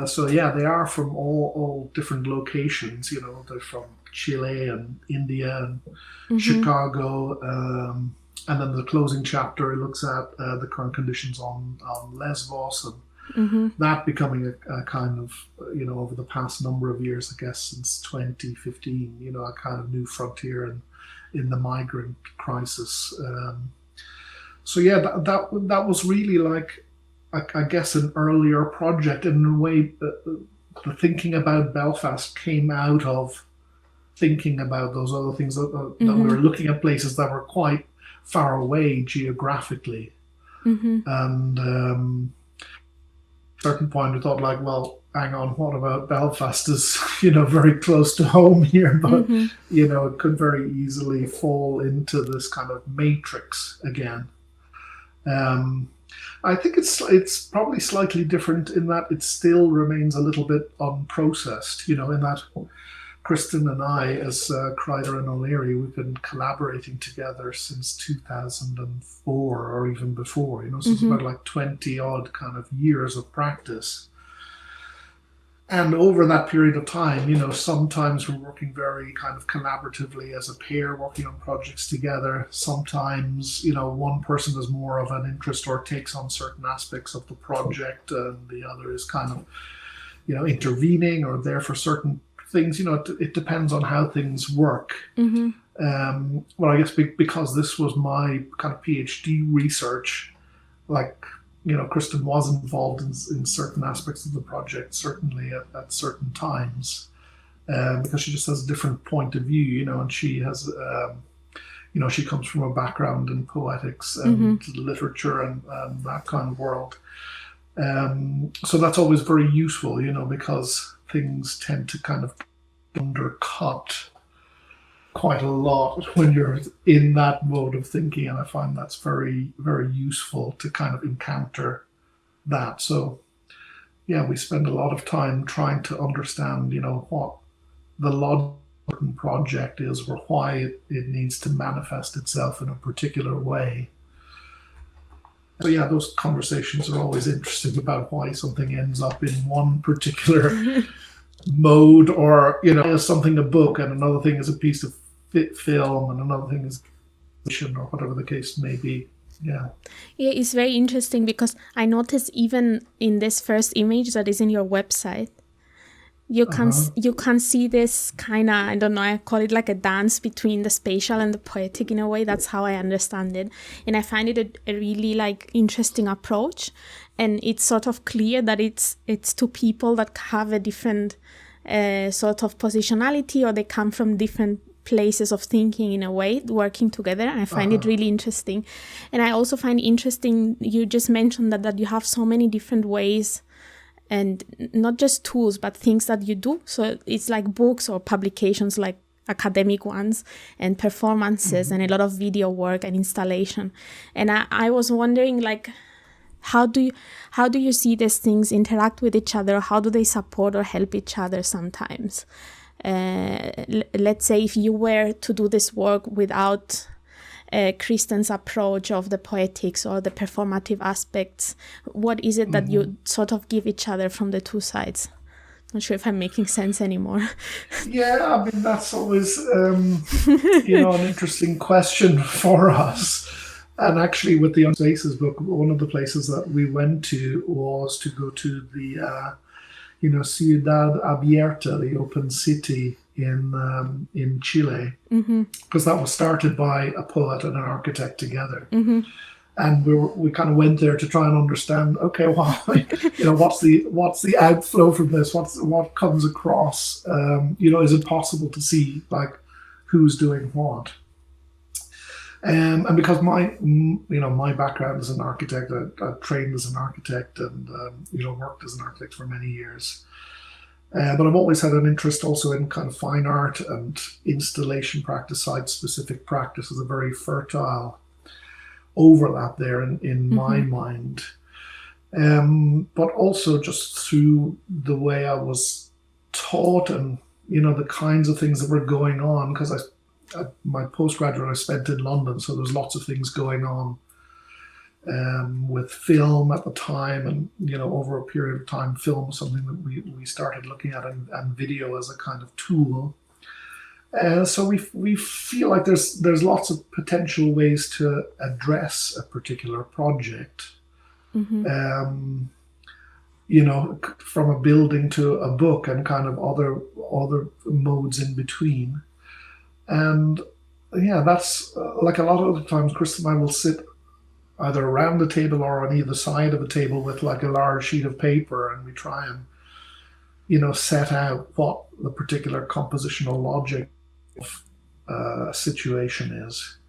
So yeah, they are from all different locations. They're from Chile and India and Chicago, and then the closing chapter looks at the current conditions on Lesbos and that becoming a kind of over the past number of years, I guess since 2015, a kind of new frontier in the migrant crisis. So yeah, that was really like I guess an earlier project, and in a way the thinking about Belfast came out of thinking about those other things that we were looking at places that were quite far away geographically. And at a certain point we thought like, well, hang on, what about Belfast is, very close to home here, but, it could very easily fall into this kind of matrix again. I think it's probably slightly different in that it still remains a little bit unprocessed, in that Kristen and I, as Kreider and O'Leary, we've been collaborating together since 2004 or even before, so it's about like 20 odd kind of years of practice. And over that period of time, sometimes we're working very kind of collaboratively as a pair, working on projects together. Sometimes, one person has more of an interest or takes on certain aspects of the project, and the other is kind of, intervening or there for certain things. It depends on how things work. Well, I guess because this was my kind of PhD research, like, Kristen was involved in certain aspects of the project, certainly at certain times, because she just has a different point of view, and she has, she comes from a background in poetics and literature and that kind of world. So that's always very useful, because things tend to kind of undercut quite a lot when you're in that mode of thinking, and I find that's very, very useful to kind of encounter that. So we spend a lot of time trying to understand, what the logic project is, or why it needs to manifest itself in a particular way. So those conversations are always interesting about why something ends up in one particular mode, or something a book, and another thing is a piece of film, and another thing is or whatever the case may be. It's very interesting, because I noticed even in this first image that is in your website, you can see this kind of, I don't know, I call it like a dance between the spatial and the poetic in a way. That's how I understand it, and I find it a really like interesting approach. And it's sort of clear that it's two people that have a different sort of positionality, or they come from different places of thinking in a way, working together. And I find it really interesting. And I also find interesting, you just mentioned that you have so many different ways, and not just tools, but things that you do. So it's like books or publications, like academic ones, and performances, and a lot of video work and installation. And I was wondering, like, how do you see these things interact with each other? How do they support or help each other sometimes? Let's say if you were to do this work without Kristen's approach of the poetics or the performative aspects, what is it that you sort of give each other from the two sides? Not sure if I'm making sense anymore. I mean, that's always an interesting question for us. And actually, with the On Spaces book, one of the places that we went to was to go to the Ciudad Abierta, the open city in Chile, because that was started by a poet and an architect together. And we kind of went there to try and understand, okay, well, what's the outflow from this? What comes across? Is it possible to see like who's doing what? And because my background as an architect, I trained as an architect and worked as an architect for many years. But I've always had an interest also in kind of fine art and installation practice, site-specific practice is a very fertile overlap there in my mind. But also just through the way I was taught and, the kinds of things that were going on, because my postgraduate I spent in London, so there's lots of things going on with film at the time, and over a period of time, film was something that we started looking at, and video as a kind of tool. So we feel like there's lots of potential ways to address a particular project, from a building to a book and kind of other modes in between. And that's like a lot of the times Chris and I will sit either around the table or on either side of the table with like a large sheet of paper, and we try and set out what the particular compositional logic of a situation is.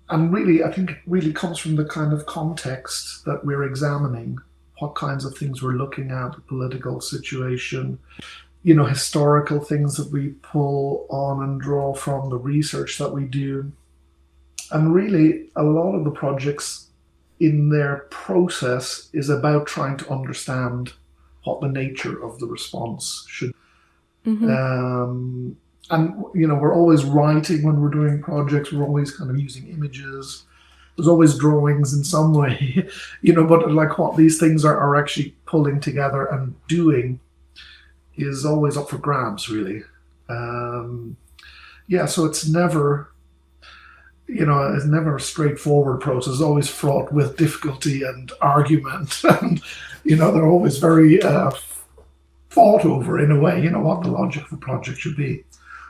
And really, I think it really comes from the kind of context that we're examining, what kinds of things we're looking at, the political situation, historical things that we pull on and draw from, the research that we do. And really, a lot of the projects in their process is about trying to understand what the nature of the response should be. And, we're always writing when we're doing projects. We're always kind of using images. There's always drawings in some way, but like what these things are actually pulling together and doing is always up for grabs, really. So it's never, it's never a straightforward process. It's always fraught with difficulty and argument, and they're always very fought over in a way. What the logic of the project should be.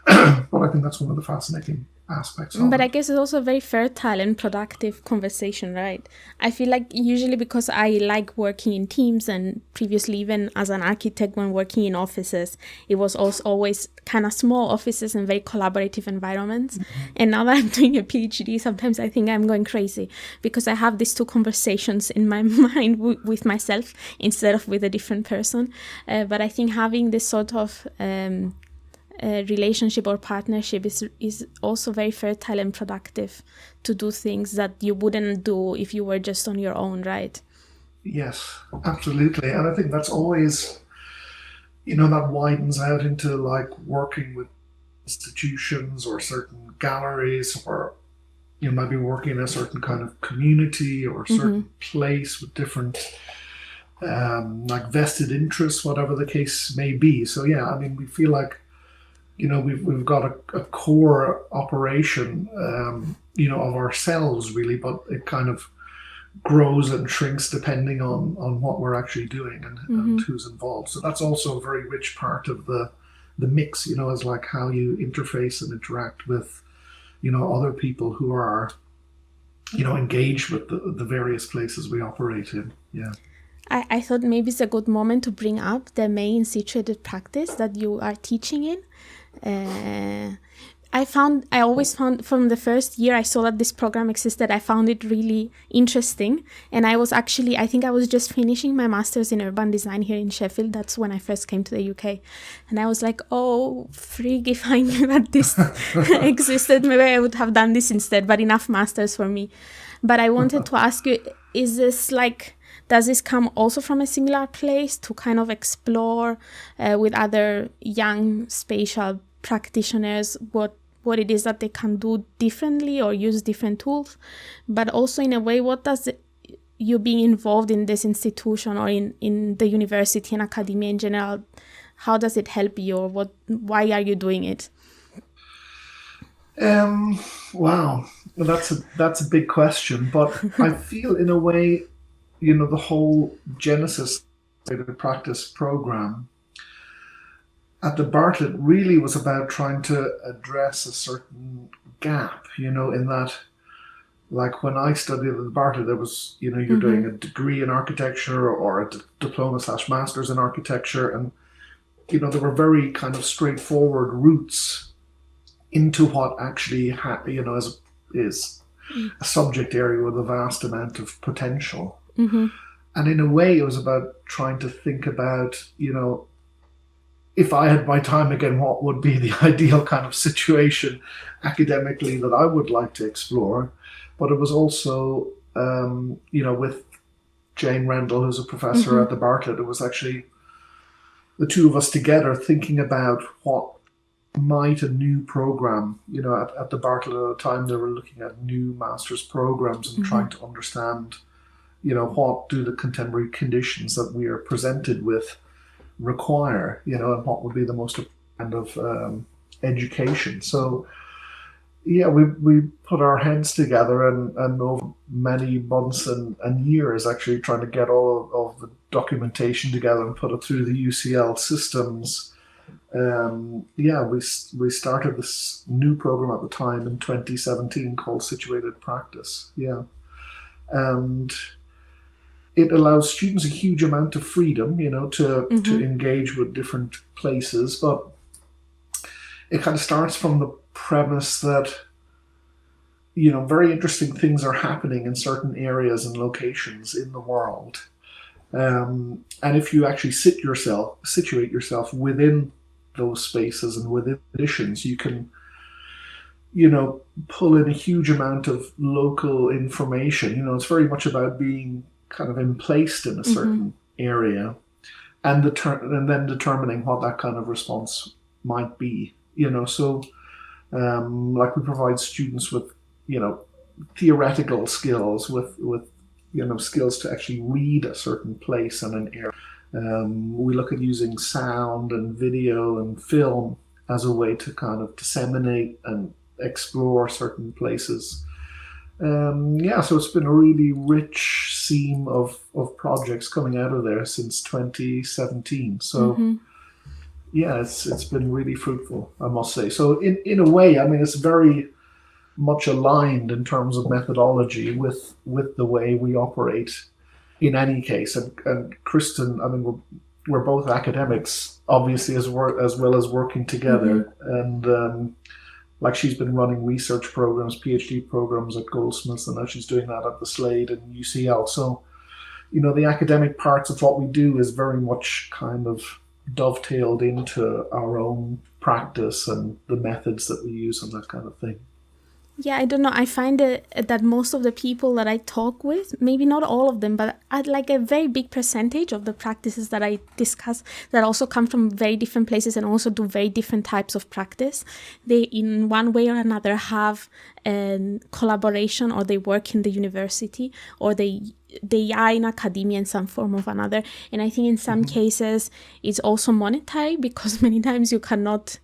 But I think that's one of the fascinating aspects of But it. I guess it's also a very fertile and productive conversation, right? I feel like usually because I like working in teams, and previously even as an architect when working in offices, it was also always kind of small offices and very collaborative environments. And now that I'm doing a PhD, sometimes I think I'm going crazy because I have these two conversations in my mind with myself instead of with a different person. But I think having this sort of relationship or partnership is also very fertile and productive to do things that you wouldn't do if you were just on your own, right? Yes, absolutely. And I think that's always, that widens out into like working with institutions or certain galleries, or maybe working in a certain kind of community or certain place with different like vested interests, whatever the case may be. So yeah, I mean, we feel like we've got a core operation of ourselves really, but it kind of grows and shrinks depending on what we're actually doing and who's involved. So that's also a very rich part of the mix, is like how you interface and interact with other people who are engaged with the various places we operate in. Yeah. I thought maybe it's a good moment to bring up the main situated practice that you are teaching in. I always found from the first year I saw that this program existed, I found it really interesting. And I think I was just finishing my master's in urban design here in Sheffield. That's when I first came to the UK. And I was like, oh, frig, if I knew that this existed, maybe I would have done this instead, but enough masters for me. But I wanted to ask you, does this come also from a similar place to kind of explore with other young spatial practitioners what it is that they can do differently or use different tools? But also in a way, what does you being involved in this institution or in the university and academia in general, how does it help you, or why are you doing it? Wow, well, that's a big question, but I feel in a way, the whole genesis of the practice program at the Bartlett really was about trying to address a certain gap, in that, like when I studied at the Bartlett, there was, you're doing a degree in architecture or a diploma/master's in architecture, and, there were very kind of straightforward routes into what actually, is a subject area with a vast amount of potential. And in a way, it was about trying to think about, if I had my time again, what would be the ideal kind of situation academically that I would like to explore. But it was also, with Jane Rendell, who's a professor at the Bartlett, it was actually the two of us together thinking about what might a new program, at the Bartlett at the time, they were looking at new master's programs and trying to understand, what do the contemporary conditions that we are presented with require, and what would be the most kind of education. So, yeah, we put our heads together and over many months and years actually trying to get all of the documentation together and put it through the UCL systems. We started this new program at the time in 2017 called Situated Practice. Yeah. And it allows students a huge amount of freedom, to engage with different places, but it kind of starts from the premise that, very interesting things are happening in certain areas and locations in the world. And if you actually situate yourself within those spaces and within conditions, you can, pull in a huge amount of local information. It's very much about being kind of emplaced in a certain area and then determining what that kind of response might be. So like we provide students with, theoretical skills, with skills to actually read a certain place and an area. We look at using sound and video and film as a way to kind of disseminate and explore certain places. So it's been a really rich seam of projects coming out of there since 2017. So yeah, it's been really fruitful, I must say. So in a way, I mean, it's very much aligned in terms of methodology with the way we operate in any case. And Kristen, I mean, we're both academics, obviously, as well as working together. And like she's been running research programs, PhD programs at Goldsmiths, and now she's doing that at the Slade and UCL. So, the academic parts of what we do is very much kind of dovetailed into our own practice and the methods that we use and that kind of thing. Yeah, I don't know. I find that most of the people that I talk with, maybe not all of them, but like a very big percentage of the practices that I discuss that also come from very different places and also do very different types of practice. They, in one way or another, have a collaboration, or they work in the university, or they are in academia in some form or another. And I think in some cases it's also monetary, because many times you cannot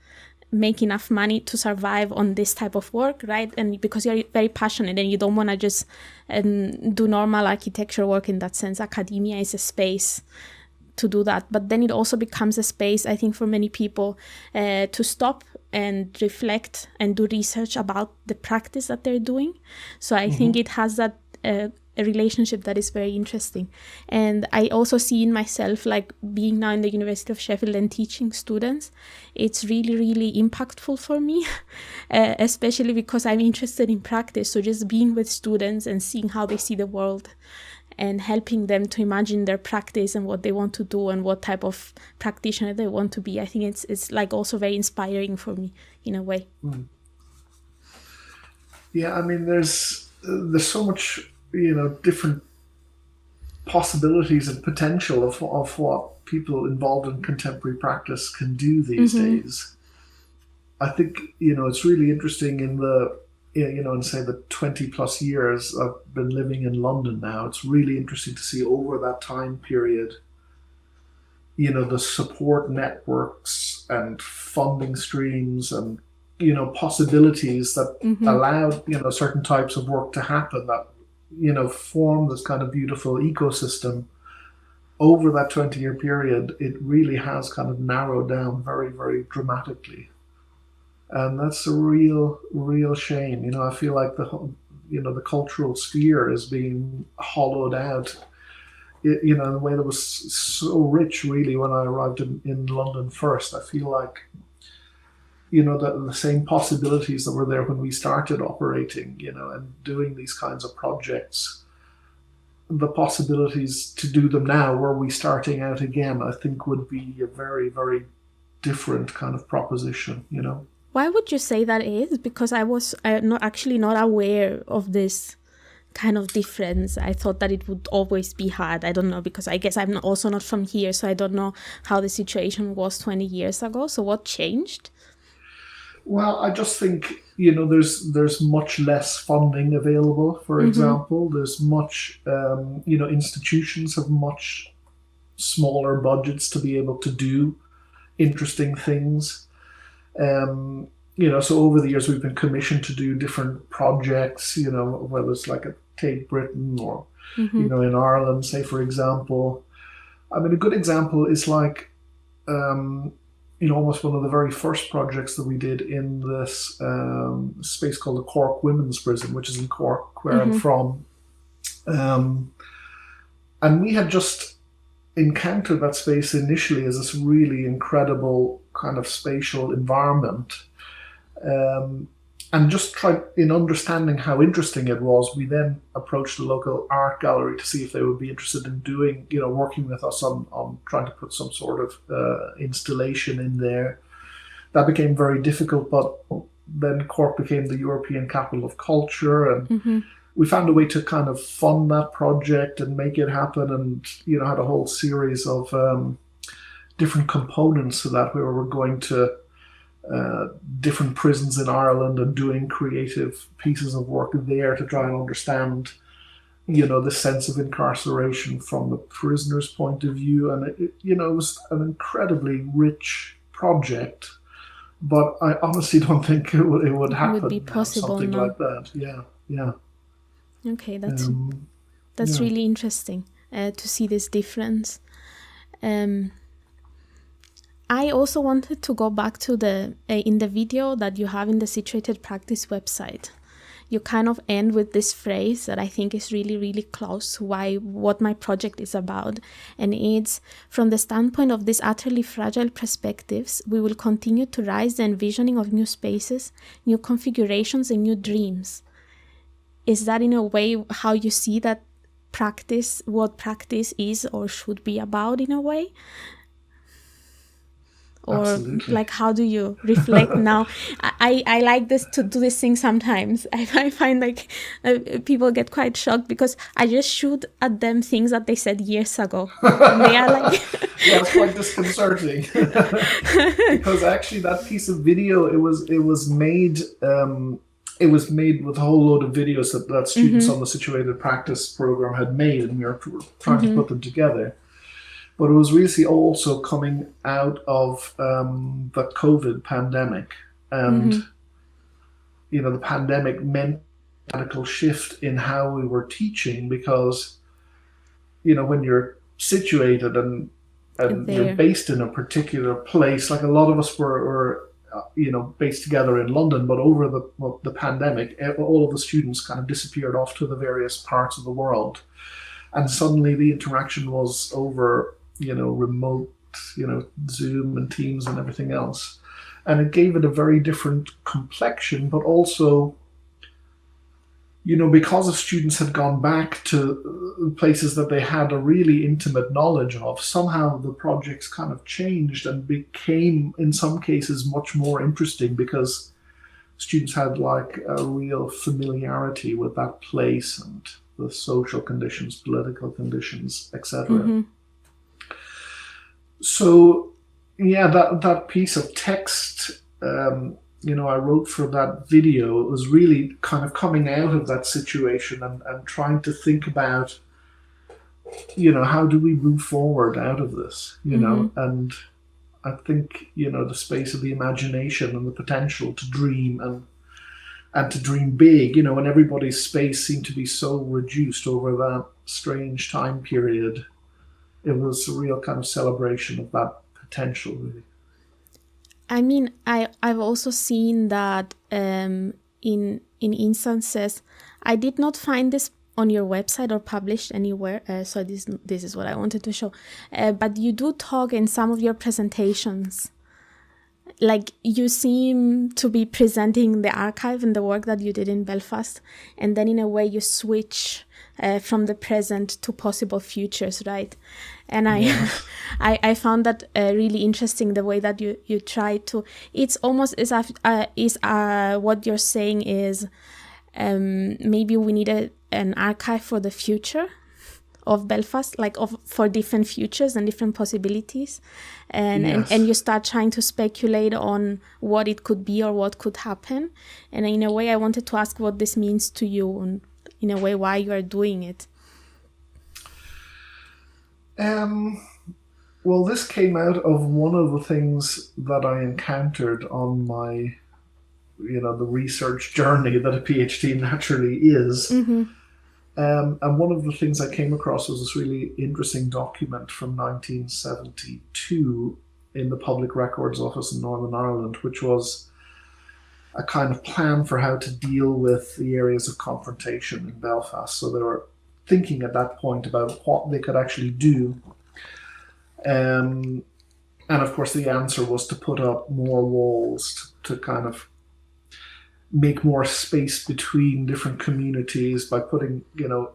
make enough money to survive on this type of work, right? And because you're very passionate and you don't want to just do normal architecture work in that sense, academia is a space to do that. But then it also becomes a space, I think, for many people to stop and reflect and do research about the practice that they're doing. So I think it has that a relationship that is very interesting. And I also see in myself, like being now in the University of Sheffield and teaching students, it's really, really impactful for me, especially because I'm interested in practice. So just being with students and seeing how they see the world and helping them to imagine their practice and what they want to do and what type of practitioner they want to be, I think it's like also very inspiring for me in a way. Yeah, I mean, there's so much, different possibilities and potential of what people involved in contemporary practice can do these days. I think, it's really interesting in say the 20 plus years I've been living in London now. It's really interesting to see over that time period, the support networks and funding streams and, possibilities that allowed, certain types of work to happen that, form this kind of beautiful ecosystem. Over that 20-year period, it really has kind of narrowed down very, very dramatically. And that's a real, real shame. I feel like the cultural sphere is being hollowed out, in a way that was so rich, really, when I arrived in London first. I feel like, the same possibilities that were there when we started operating, and doing these kinds of projects, the possibilities to do them now, were we starting out again, I think would be a very, very different kind of proposition, Why would you say that is? Because I was not aware of this kind of difference. I thought that it would always be hard. I don't know, because I guess I'm also not from here, so I don't know how the situation was 20 years ago. So what changed? Well, I just think, there's much less funding available, for example. There's much, institutions have much smaller budgets to be able to do interesting things. So over the years we've been commissioned to do different projects, whether it's like at Tate Britain or, in Ireland, say, for example. I mean, a good example is like, almost one of the very first projects that we did in this space called the Cork Women's Prison, which is in Cork, where I'm from. And we had just encountered that space initially as this really incredible kind of spatial environment. And just tried, in understanding how interesting it was, we then approached the local art gallery to see if they would be interested in doing, working with us on trying to put some sort of installation in there. That became very difficult, but then Cork became the European Capital of Culture, and we found a way to kind of fund that project and make it happen, and, had a whole series of different components to that, where we're going to different prisons in Ireland and doing creative pieces of work there to try and understand, the sense of incarceration from the prisoner's point of view. And it was an incredibly rich project, but I honestly don't think it would happen. It would be possible, something no. like that. Yeah. Okay, that's really interesting to see this difference. I also wanted to go back to in the video that you have in the Situated Practice website. You kind of end with this phrase that I think is really, really close to what my project is about. And it's, from the standpoint of these utterly fragile perspectives, we will continue to rise the envisioning of new spaces, new configurations, and new dreams. Is that in a way how you see that practice, what practice is or should be about in a way? Or Absolutely. like, how do you reflect now? I like to do this thing sometimes. I find like people get quite shocked because I just shoot at them things that they said years ago. And they are like... Yeah, it's quite disconcerting. Because actually that piece of video, it was made with a whole load of videos that students on the Situated Practice program had made, and we were trying to put them together. But it was really also coming out of the COVID pandemic. And, the pandemic meant a radical shift in how we were teaching because, when you're situated and you're based in a particular place, like a lot of us were based together in London, but over the pandemic, all of the students kind of disappeared off to the various parts of the world. And suddenly the interaction was over remote, Zoom and Teams and everything else. And it gave it a very different complexion, but also, because the students had gone back to places that they had a really intimate knowledge of, somehow the projects kind of changed and became, in some cases, much more interesting because students had like a real familiarity with that place and the social conditions, political conditions, etc. So, yeah, that piece of text, I wrote for that video, it was really kind of coming out of that situation and trying to think about, how do we move forward out of this, and I think, the space of the imagination and the potential to dream and to dream big, when everybody's space seemed to be so reduced over that strange time period. It was a real kind of celebration of that potential, really. I mean, I've also seen that in instances, I did not find this on your website or published anywhere, so this is what I wanted to show. But you do talk in some of your presentations, like you seem to be presenting the archive and the work that you did in Belfast, and then in a way you switch from the present to possible futures, right? And I found that really interesting, the way that you try to. It's almost as if what you're saying is maybe we need an archive for the future of Belfast, like for different futures and different possibilities, and you start trying to speculate on what it could be or what could happen. And in a way, I wanted to ask what this means to you, and in a way, why you are doing it. Well, this came out of one of the things that I encountered on my, the research journey that a PhD naturally is. And one of the things I came across was this really interesting document from 1972 in the Public Records Office in Northern Ireland, which was a kind of plan for how to deal with the areas of confrontation in Belfast. So they were thinking at that point about what they could actually do. And of course, the answer was to put up more walls to kind of make more space between different communities by putting,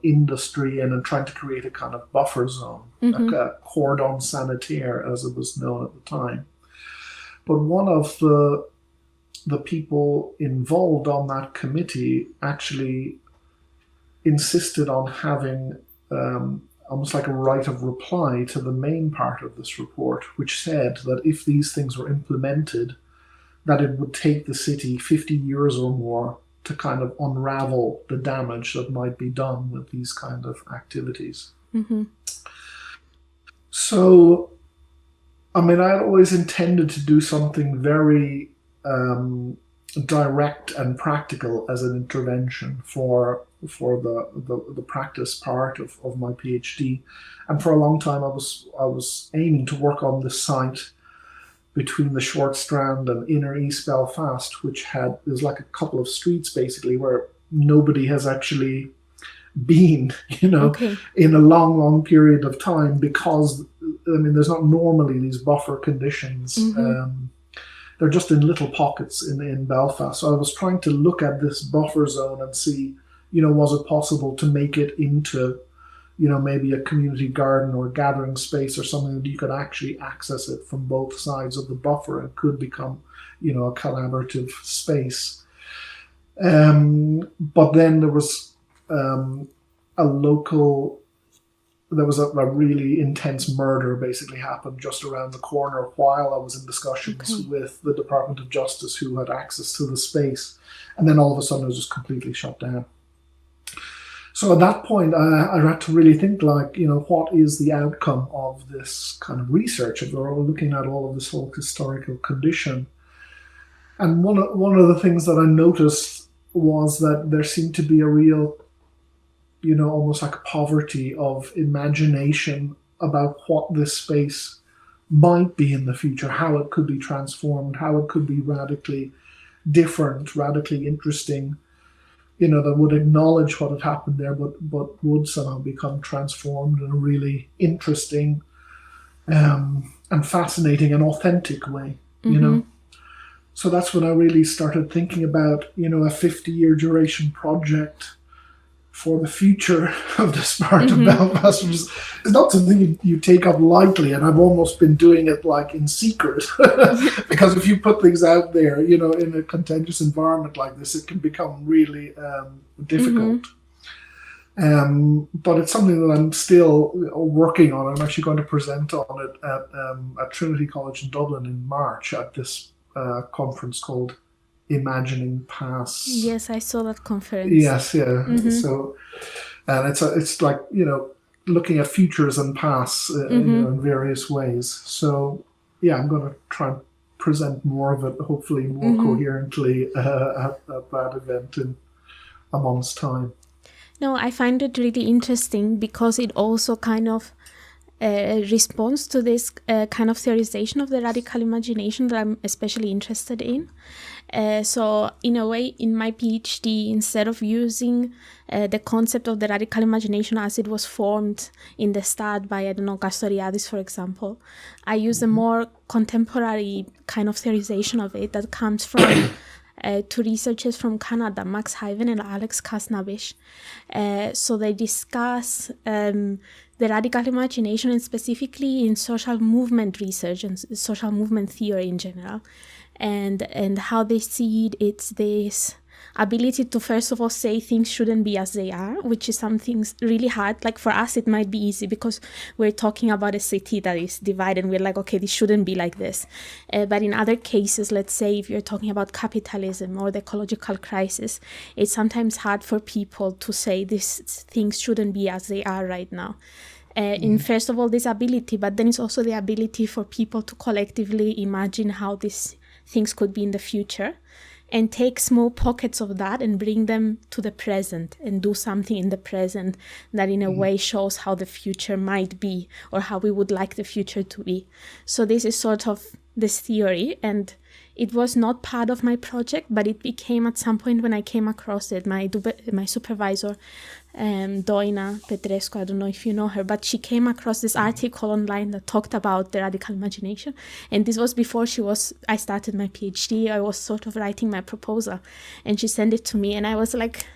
industry in and trying to create a kind of buffer zone, a cordon sanitaire, as it was known at the time. But one of the people involved on that committee actually insisted on having almost like a right of reply to the main part of this report, which said that if these things were implemented, that it would take the city 50 years or more to kind of unravel the damage that might be done with these kind of activities. So, I mean, I had always intended to do something very direct and practical as an intervention for the practice part of my PhD. And for a long time I was aiming to work on this site between the Short Strand and inner East Belfast, which there's like a couple of streets basically where nobody has actually been, Okay. in a long, long period of time, because, there's not normally these buffer conditions. They're just in little pockets in Belfast. So I was trying to look at this buffer zone and see, was it possible to make it into, maybe a community garden or gathering space or something that you could actually access it from both sides of the buffer and could become, a collaborative space. But then there was there was a really intense murder basically happened just around the corner while I was in discussions with the Department of Justice, who had access to the space. And then all of a sudden it was just completely shut down. So at that point, I had to really think, what is the outcome of this kind of research? If we're all looking at all of this whole historical condition. And one of the things that I noticed was that there seemed to be a real, almost like a poverty of imagination about what this space might be in the future, how it could be transformed, how it could be radically different, radically interesting, that would acknowledge what had happened there, but would somehow become transformed in a really interesting and fascinating and authentic way, So that's when I really started thinking about, a 50-year duration project for the future of this part of Belfast, which is not something you take up lightly. And I've almost been doing it like in secret, because if you put things out there, in a contentious environment like this, it can become really difficult. But it's something that I'm still working on. I'm actually going to present on it at Trinity College in Dublin in March at this conference called Imagining Past. Yes, I saw that conference. Yes, yeah. So, and it's like, looking at futures and pasts in various ways. So, yeah, I'm going to try and present more of it, hopefully more coherently at that event in a month's time. No, I find it really interesting because it also kind of responds to this kind of theorization of the radical imagination that I'm especially interested in. So in a way, in my PhD, instead of using the concept of the radical imagination as it was formed in the start by, Castoriadis, for example, I use a more contemporary kind of theorization of it that comes from two researchers from Canada, Max Hyven and Alex Kasnavish. So they discuss the radical imagination, and specifically in social movement research and social movement theory in general, and how they see it. It's this ability to, first of all, say things shouldn't be as they are, which is something really hard. Like for us, it might be easy because we're talking about a city that is divided and we're like, okay, this shouldn't be like this. But in other cases, let's say if you're talking about capitalism or the ecological crisis, it's sometimes hard for people to say these things shouldn't be as they are right now. In first of all, this ability, but then it's also the ability for people to collectively imagine how these things could be in the future, and take small pockets of that and bring them to the present and do something in the present that in a way shows how the future might be or how we would like the future to be. So this is sort of this theory, and it was not part of my project, but it became at some point when I came across it. My supervisor, Doina Petrescu, I don't know if you know her, but she came across this article online that talked about the radical imagination. And this was before I started my PhD. I was sort of writing my proposal, and she sent it to me, and I was like,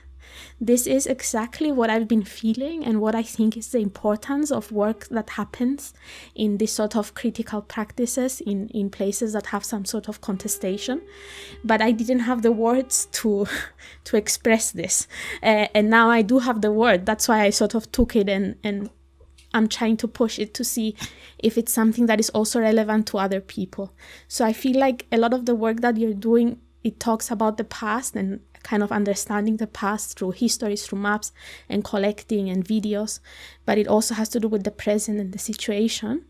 this is exactly what I've been feeling and what I think is the importance of work that happens in this sort of critical practices in places that have some sort of contestation. But I didn't have the words to express this. And now I do have the word. That's why I sort of took it and I'm trying to push it to see if it's something that is also relevant to other people. So I feel like a lot of the work that you're doing, it talks about the past and kind of understanding the past through histories, through maps and collecting and videos, but it also has to do with the present and the situation.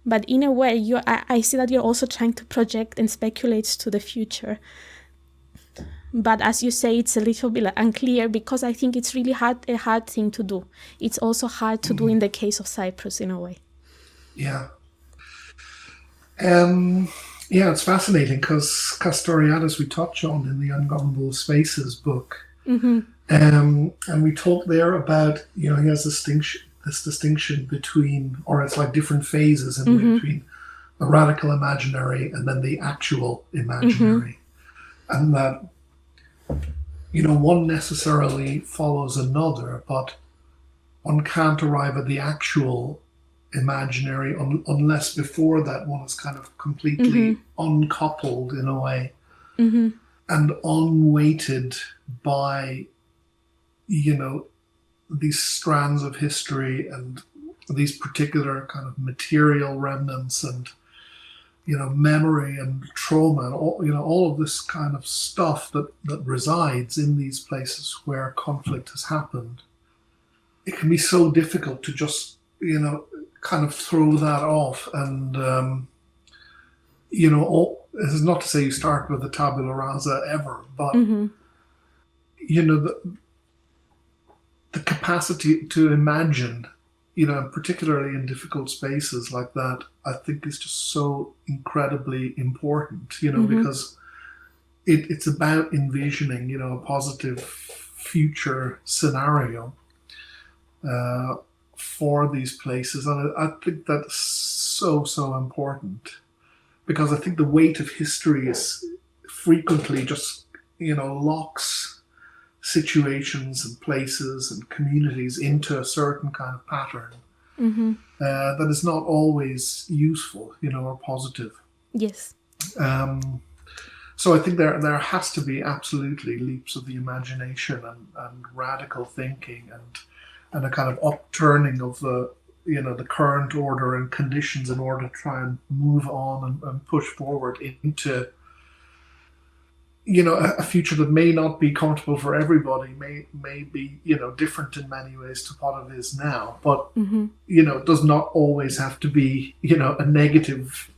But in a way, I see that you're also trying to project and speculate to the future. But as you say, it's a little bit unclear because I think it's really a hard thing to do. It's also hard to do in the case of Cyprus in a way. Yeah. Yeah, it's fascinating because Castoriadis we touch on in the Ungovernable Spaces book. And we talk there about, he has this distinction between, or it's like different phases in between the radical imaginary and then the actual imaginary. And that, one necessarily follows another, but one can't arrive at the actual imaginary unless before that one is kind of completely uncoupled in a way and unweighted by these strands of history and these particular kind of material remnants and memory and trauma and all of this kind of stuff that resides in these places where conflict has happened. It can be so difficult to just kind of throw that off. And, this is not to say you start with the tabula rasa ever, but, the capacity to imagine, particularly in difficult spaces like that, I think is just so incredibly important, because it's about envisioning, a positive future scenario for these places. And I think that's so important, because I think the weight of history is frequently just, locks situations and places and communities into a certain kind of pattern that is not always useful, or positive. Yes. So I think there has to be absolutely leaps of the imagination and radical thinking and a kind of upturning of the current order and conditions in order to try and move on and push forward into a future that may not be comfortable for everybody, may be different in many ways to what it is now, but it does not always have to be a negative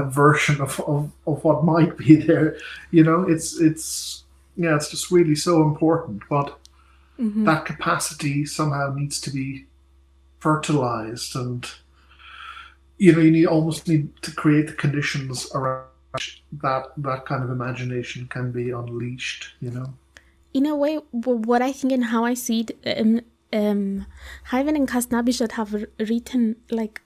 version of what might be there. It's just really so important, but that capacity somehow needs to be fertilized, and you almost need to create the conditions around that kind of imagination can be unleashed. In a way, what I think and how I see it, Hyven and Kasnabish that have written like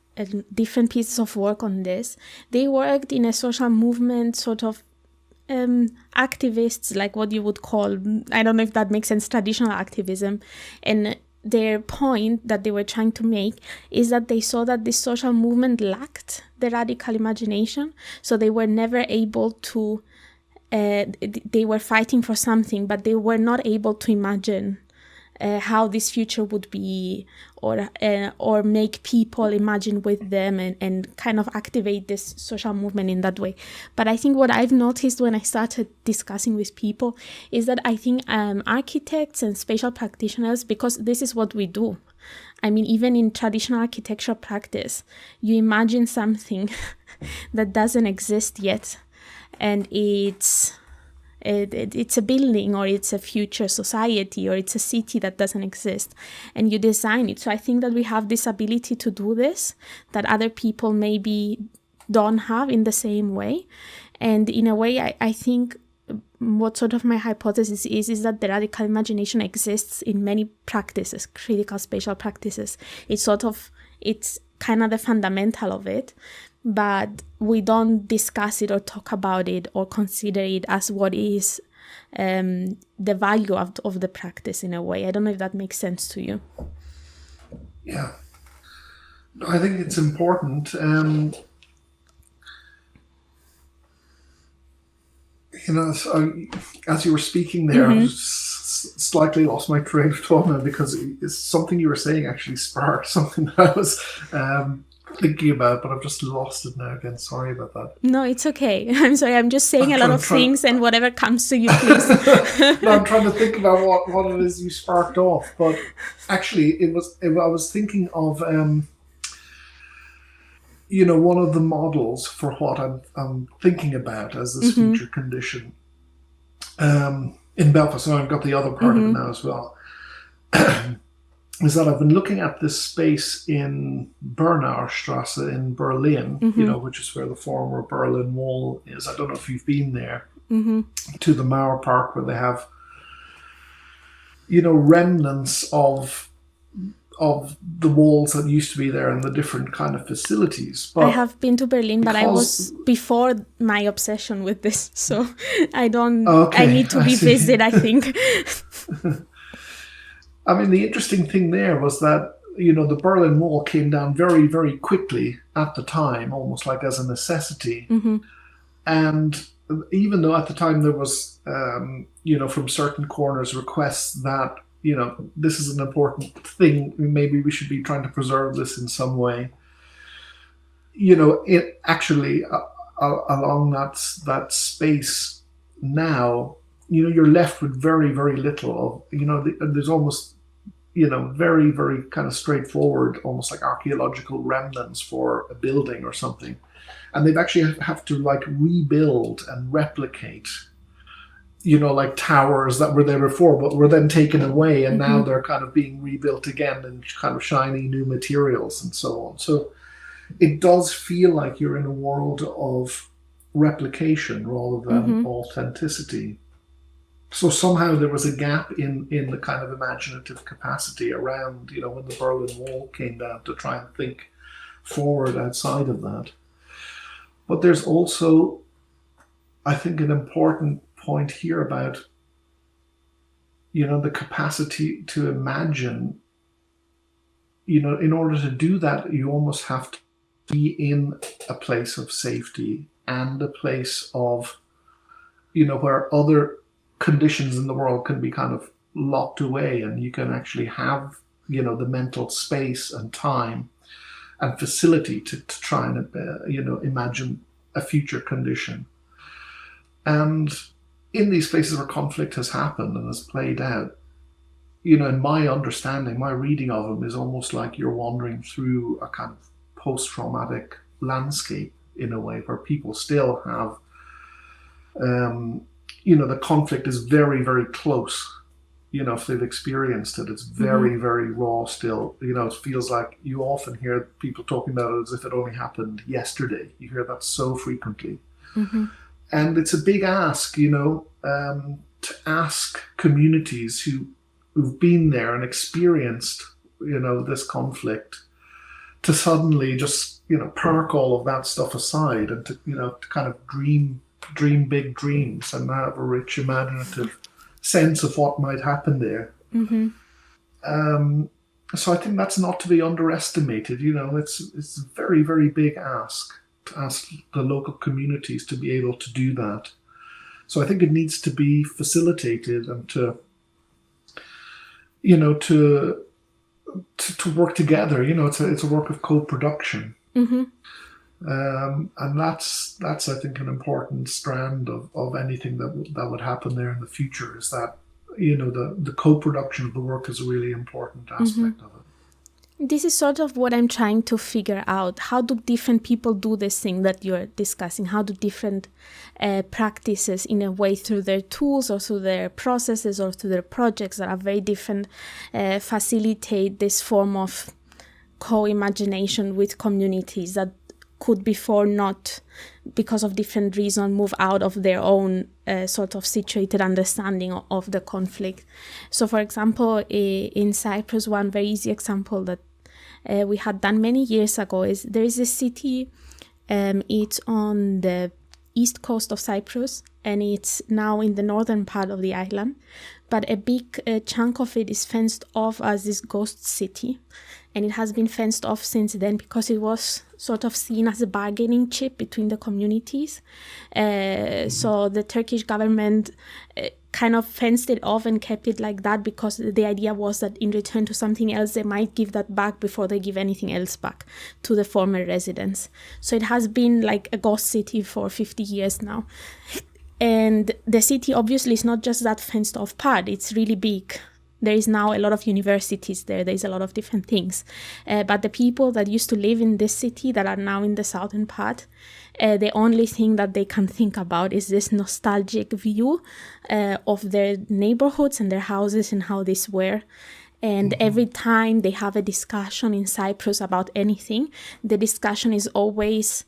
different pieces of work on this, they worked in a social movement sort of activists, like what you would call, I don't know if that makes sense, traditional activism. And their point that they were trying to make is that they saw that this social movement lacked the radical imagination, so they were never able to they were fighting for something, but they were not able to imagine how this future would be, or make people imagine with them and kind of activate this social movement in that way. But I think what I've noticed when I started discussing with people is that I think architects and spatial practitioners, because this is what we do. I mean, even in traditional architectural practice, you imagine something that doesn't exist yet, and it's a building, or it's a future society, or it's a city that doesn't exist, and you design it. So I think that we have this ability to do this that other people maybe don't have in the same way. And in a way, I think what sort of my hypothesis is that the radical imagination exists in many practices, critical spatial practices. It's kind of the fundamental of it, but we don't discuss it or talk about it or consider it as what is the value of the practice in a way. I don't know if that makes sense to you. Yeah, I think it's important. So, as you were speaking there, I just slightly lost my train of thought now, because it's something you were saying actually sparked something that I was thinking about, but I've just lost it now again. Sorry about that. No, it's okay. I'm sorry. I'm just saying a lot of things, and whatever comes to you, please. No, I'm trying to think about what it is you sparked off. But actually, I was thinking of one of the models for what I'm thinking about as this future condition in Belfast. So I've got the other part of it now as well. is that I've been looking at this space in Bernauerstrasse in Berlin, which is where the former Berlin Wall is. I don't know if you've been there, to the Mauer Park, where they have, remnants of the walls that used to be there and the different kind of facilities. But I have been to Berlin, but I was before my obsession with this, so I don't. Okay, I need to revisit, I think. I mean, the interesting thing there was that, the Berlin Wall came down very, very quickly at the time, almost like as a necessity. And even though at the time there was, from certain corners requests that, this is an important thing, maybe we should be trying to preserve this in some way. It actually, along that space now, you're left with very, very little of, there's almost, very, very kind of straightforward, almost like archaeological remnants for a building or something. And they've actually have to like rebuild and replicate, like towers that were there before, but were then taken away. And now they're kind of being rebuilt again in kind of shiny new materials and so on. So it does feel like you're in a world of replication rather than authenticity. So somehow there was a gap in the kind of imaginative capacity around, when the Berlin Wall came down, to try and think forward outside of that. But there's also, I think, an important point here about, the capacity to imagine. In order to do that, you almost have to be in a place of safety and a place of, where other conditions in the world can be kind of locked away, and you can actually have, the mental space and time and facility to try and, imagine a future condition. And in these places where conflict has happened and has played out, in my understanding, my reading of them is almost like you're wandering through a kind of post-traumatic landscape in a way, where people still have, the conflict is very, very close. If they've experienced it, it's very, very raw still. It feels like you often hear people talking about it as if it only happened yesterday. You hear that so frequently. And it's a big ask, to ask communities who've been there and experienced, this conflict, to suddenly just, park all of that stuff aside and to, to kind of dream big dreams and have a rich imaginative sense of what might happen there. So I think that's not to be underestimated. It's a very, very big ask to ask the local communities to be able to do that. So I think it needs to be facilitated and to work together. It's a work of co-production. And that's I think an important strand of anything that would happen there in the future, is that the co-production of the work is a really important aspect of it. This is sort of what I'm trying to figure out. How do different people do this thing that you're discussing? How do different practices, in a way, through their tools or through their processes or through their projects that are very different, facilitate this form of co-imagination with communities that could before not, because of different reasons, move out of their own sort of situated understanding of the conflict. So, for example, in Cyprus, one very easy example that we had done many years ago is there is a city, it's on the east coast of Cyprus, and it's now in the northern part of the island, but a big chunk of it is fenced off as this ghost city. And it has been fenced off since then because it was sort of seen as a bargaining chip between the communities. So the Turkish government kind of fenced it off and kept it like that, because the idea was that in return to something else, they might give that back before they give anything else back to the former residents. So it has been like a ghost city for 50 years now. And the city obviously is not just that fenced off part, it's really big. There is now a lot of universities there. There's a lot of different things. But the people that used to live in this city that are now in the southern part, the only thing that they can think about is this nostalgic view of their neighborhoods and their houses and how these were. And every time they have a discussion in Cyprus about anything, the discussion is always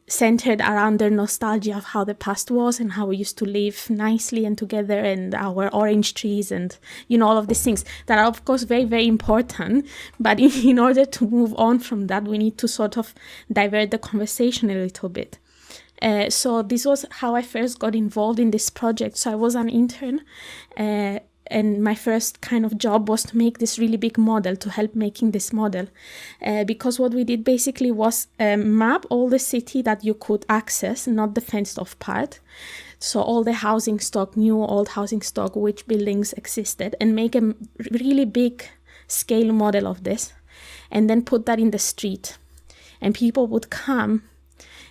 centered around their nostalgia of how the past was and how we used to live nicely and together, and our orange trees and, all of these things that are, of course, very, very important. But in order to move on from that, we need to sort of divert the conversation a little bit. So this was how I first got involved in this project. So I was an intern, and my first kind of job was to make this really big model, to help making this model. Because what we did basically was map all the city that you could access, not the fenced off part. So all the housing stock, new, old housing stock, which buildings existed, and make a really big scale model of this, and then put that in the street. And people would come,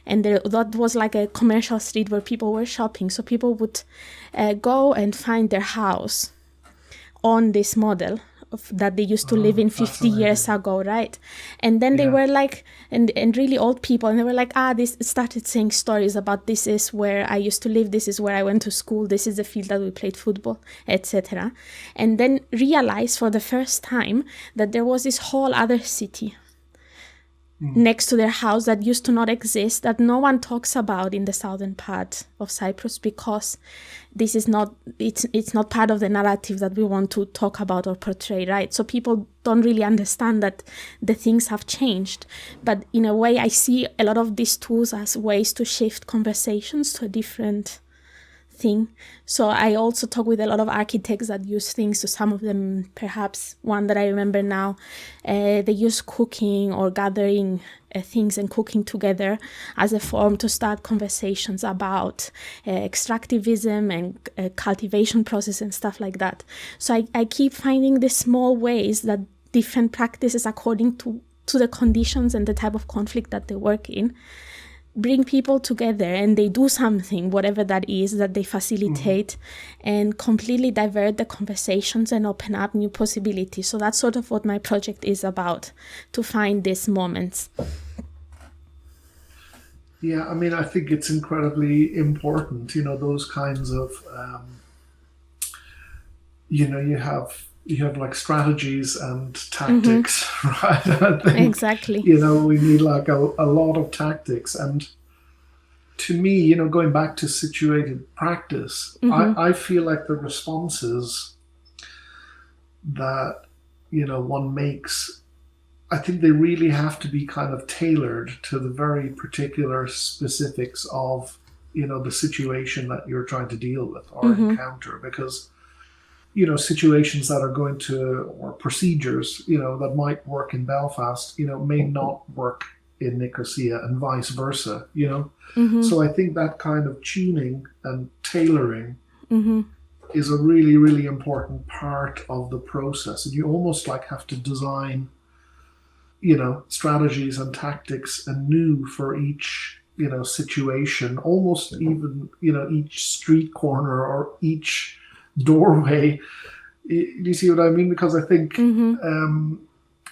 and that was like a commercial street where people were shopping. So people would go and find their house on this model that they used to live in 50 years ago, right? And then they were like, and really old people, and they were like, this started saying stories about, this is where I used to live, this is where I went to school, this is the field that we played football, etc. And then realized for the first time that there was this whole other city next to their house that used to not exist, that no one talks about in the southern part of Cyprus, because this is not, it's not part of the narrative that we want to talk about or portray, right? So people don't really understand that the things have changed. But in a way, I see a lot of these tools as ways to shift conversations to a different thing. So I also talk with a lot of architects that use things. So some of them, perhaps one that I remember now, they use cooking or gathering things and cooking together as a form to start conversations about extractivism and cultivation process and stuff like that. So I keep finding these small ways that different practices, according to the conditions and the type of conflict that they work in, bring people together, and they do something, whatever that is, that they facilitate and completely divert the conversations and open up new possibilities. So that's sort of what my project is about, to find these moments. Yeah, I mean, I think it's incredibly important, those kinds of, you have like strategies and tactics, right? I think, exactly. We need like a lot of tactics. And to me, going back to situated practice, I feel like the responses that, one makes, I think they really have to be kind of tailored to the very particular specifics of, the situation that you're trying to deal with or encounter, because situations that are going to, or procedures, that might work in Belfast, may not work in Nicosia, and vice versa, So I think that kind of tuning and tailoring is a really, really important part of the process. And you almost like have to design, strategies and tactics anew for each, situation, almost even, each street corner or each doorway. Do you see what I mean? Because I think,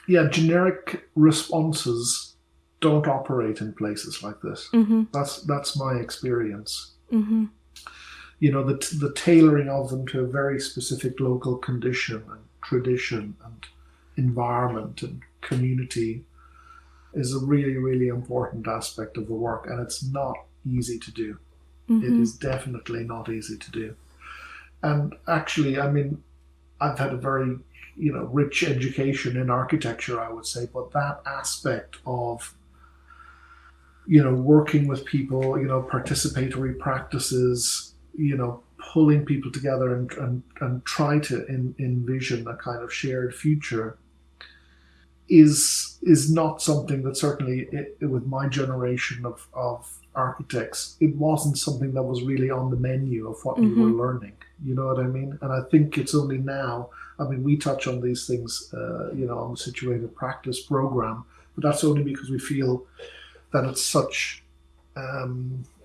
generic responses don't operate in places like this. That's my experience. The tailoring of them to a very specific local condition and tradition and environment and community is a really, really important aspect of the work, and it's not easy to do. It is definitely not easy to do. And actually, I mean, I've had a very, rich education in architecture, I would say, but that aspect of, working with people, participatory practices, pulling people together and try to envision a kind of shared future is not something that certainly with my generation of architects, it wasn't something that was really on the menu of what we were learning. You know what I mean? And I think it's only now, I mean, we touch on these things, on the situated practice program, but that's only because we feel that it's such,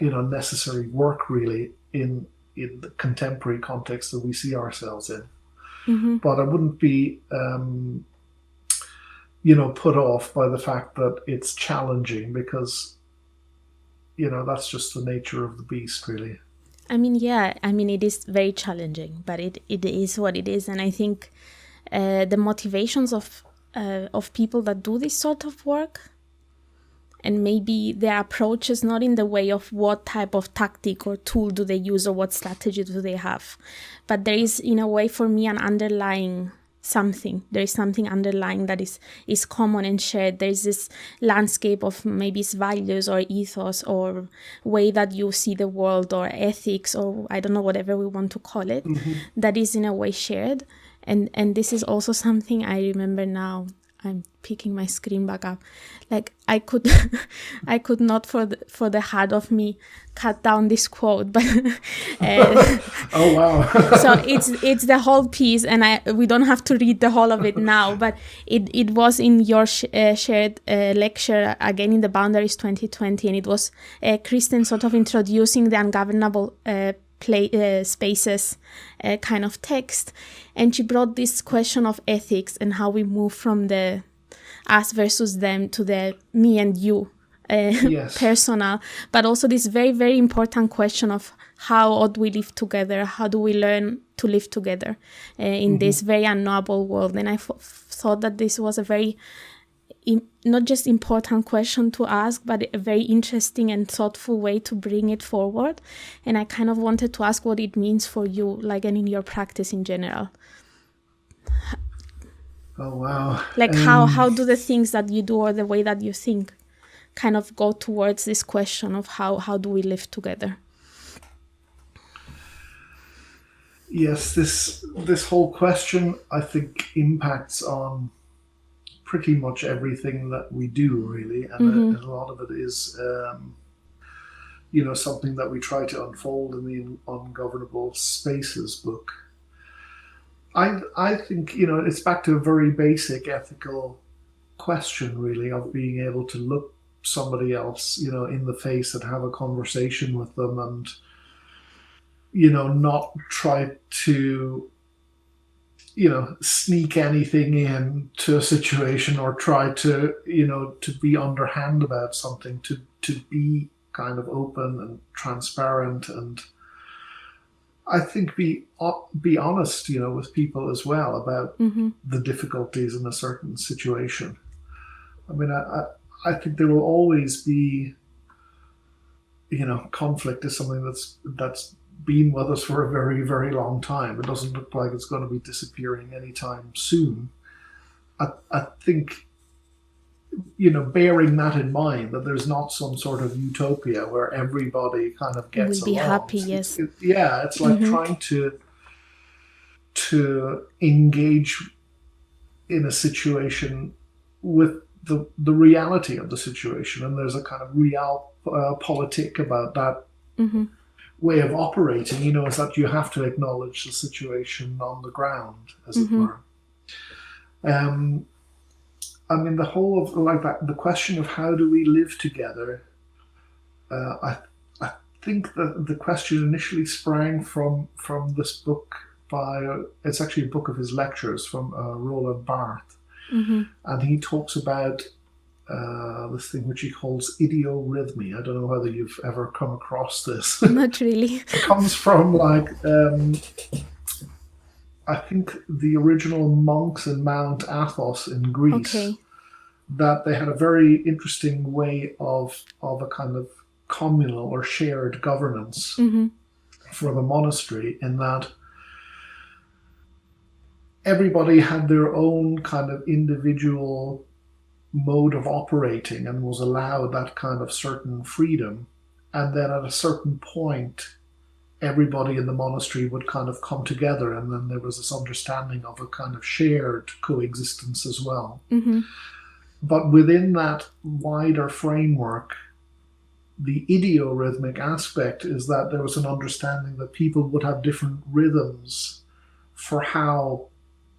necessary work really in the contemporary context that we see ourselves in. But I wouldn't be, put off by the fact that it's challenging, because, that's just the nature of the beast, really. I mean, it is very challenging, but it is what it is. And I think the motivations of people that do this sort of work, and maybe their approach is not in the way of what type of tactic or tool do they use or what strategy do they have, but there is, in a way, for me, an underlying something. There is something underlying that is common and shared. There is this landscape of maybe it's values or ethos or way that you see the world or ethics or I don't know, whatever we want to call it, that is in a way shared. And this is also something I remember now. I'm picking my screen back up. Like I could not for the heart of me cut down this quote, but oh wow! So it's the whole piece, and we don't have to read the whole of it now. But it was in your shared lecture again in the Boundaries 2020, and it was Kristen sort of introducing the ungovernable spaces kind of text, and she brought this question of ethics and how we move from the us versus them to the me and you yes. personal, but also this very, very important question of how ought we live together, how do we learn to live together in this very unknowable world. And I thought that this was a very not just important question to ask, but a very interesting and thoughtful way to bring it forward. And I kind of wanted to ask what it means for you, like, and in your practice in general. Oh, wow. Like how do the things that you do or the way that you think kind of go towards this question of how do we live together? Yes, this whole question, I think, impacts on pretty much everything that we do, really, and a lot of it is, something that we try to unfold in the Ungovernable Spaces book. I think, it's back to a very basic ethical question, really, of being able to look somebody else, in the face and have a conversation with them, and, not try to sneak anything in to a situation or try to, to be underhand about something, to be kind of open and transparent, and I think be honest, with people as well about the difficulties in a certain situation. I mean, I think there will always be, conflict is something that's been with us for a very, very long time. It doesn't look like it's going to be disappearing anytime soon. I think, bearing that in mind, that there's not some sort of utopia where everybody kind of gets will be along. Happy, yes. It's like trying to engage in a situation with the reality of the situation, and there's a kind of real politic about that way of operating, is that you have to acknowledge the situation on the ground, as it were. I mean, the whole of the question of how do we live together, I think that the question initially sprang from this book it's actually a book of his lectures from Roland Barthes, and he talks about this thing which he calls idiorhythmy. I don't know whether you've ever come across this. Not really. It comes from I think the original monks in Mount Athos in Greece, that they had a very interesting way of a kind of communal or shared governance for the monastery, in that everybody had their own kind of individual mode of operating and was allowed that kind of certain freedom. And then at a certain point, everybody in the monastery would kind of come together, and then there was this understanding of a kind of shared coexistence as well. But within that wider framework, the idiorhythmic aspect is that there was an understanding that people would have different rhythms for how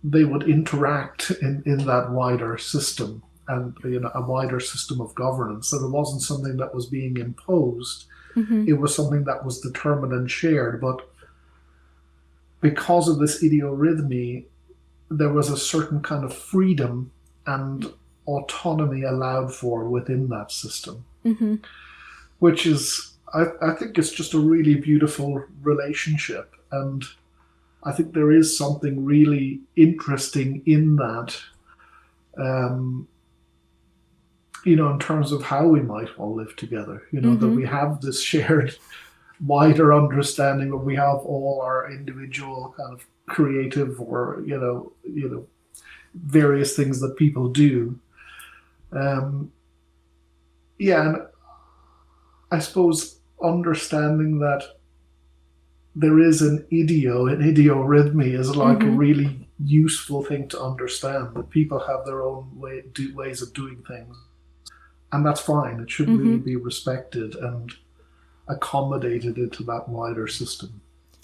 they would interact in that wider system, and a wider system of governance. So it wasn't something that was being imposed. It was something that was determined and shared. But because of this idiorhythmy, there was a certain kind of freedom and autonomy allowed for within that system, which is, I think it's just a really beautiful relationship. And I think there is something really interesting in that, in terms of how we might all live together, that we have this shared wider understanding, that we have all our individual kind of creative or, various things that people do. And I suppose understanding that there is an idiorhythmy is like a really useful thing to understand, that people have their own ways of doing things. And that's fine. It should really be respected and accommodated into that wider system.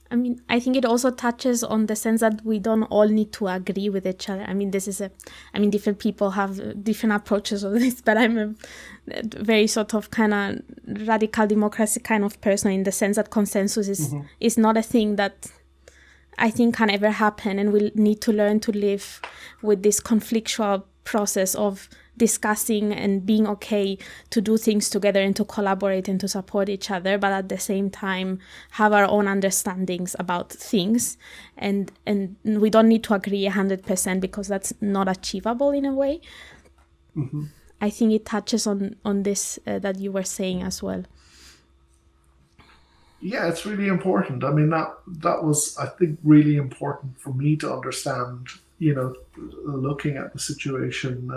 I mean, I think it also touches on the sense that we don't all need to agree with each other. I mean, different people have different approaches of this, but I'm a very sort of kind of radical democracy kind of person, in the sense that consensus is not a thing that I think can ever happen, and we need to learn to live with this conflictual process of discussing and being okay to do things together and to collaborate and to support each other, but at the same time have our own understandings about things, and we don't need to agree 100% because that's not achievable in a way. I think it touches on this that you were saying as well. Yeah, it's really important. I mean, that was, I think, really important for me to understand, looking at the situation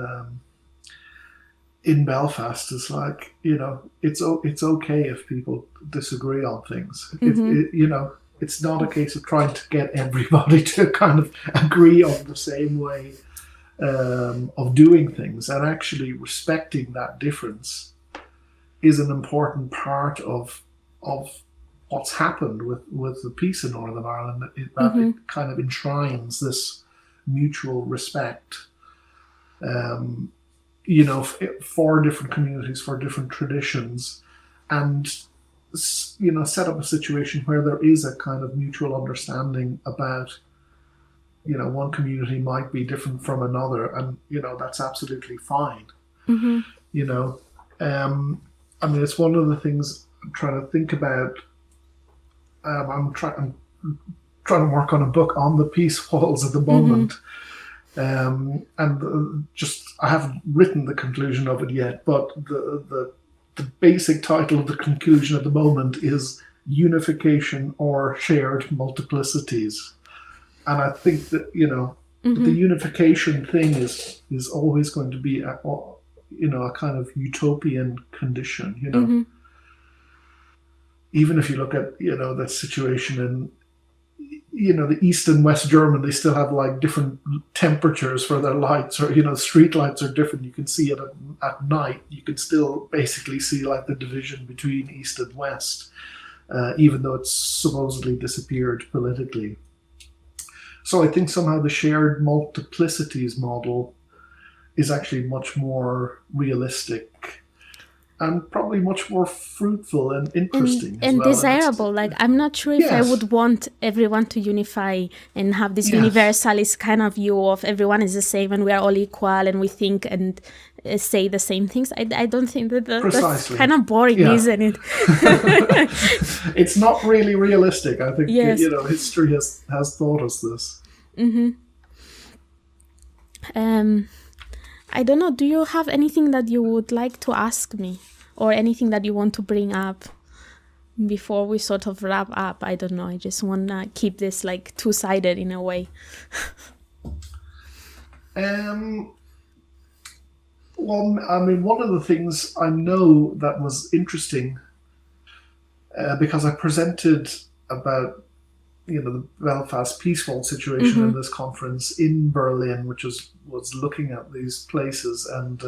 in Belfast. Is like, it's okay if people disagree on things. It's not a case of trying to get everybody to kind of agree on the same way of doing things, and actually respecting that difference is an important part of what's happened with the peace in Northern Ireland. It kind of enshrines this mutual respect, for different communities, for different traditions, and set up a situation where there is a kind of mutual understanding about, one community might be different from another, and that's absolutely fine. I mean, it's one of the things I'm trying to think about. I'm trying to work on a book on the peace walls at the moment. And I haven't written the conclusion of it yet, but the basic title of the conclusion at the moment is Unification or Shared Multiplicities. And I think that, the unification thing is always going to be a kind of utopian condition, Even if you look at, the situation in, the East and West German, they still have like different temperatures for their lights, or, street lights are different. You can see it at night. You can still basically see like the division between East and West, even though it's supposedly disappeared politically. So I think somehow the shared multiplicities model is actually much more realistic and probably much more fruitful and interesting and desirable. Like, I'm not sure if I would want everyone to unify and have this universalist kind of view of everyone is the same and we are all equal and we think and say the same things. I don't think that's kind of boring, isn't it? It's not really realistic. I think history has taught us this. I don't know, do you have anything that you would like to ask me, or anything that you want to bring up before we sort of wrap up? I don't know, I just want to keep this like two-sided in a way. Well, I mean, one of the things I know that was interesting, because I presented about the Belfast Peace Wall situation in this conference in Berlin, which was looking at these places, and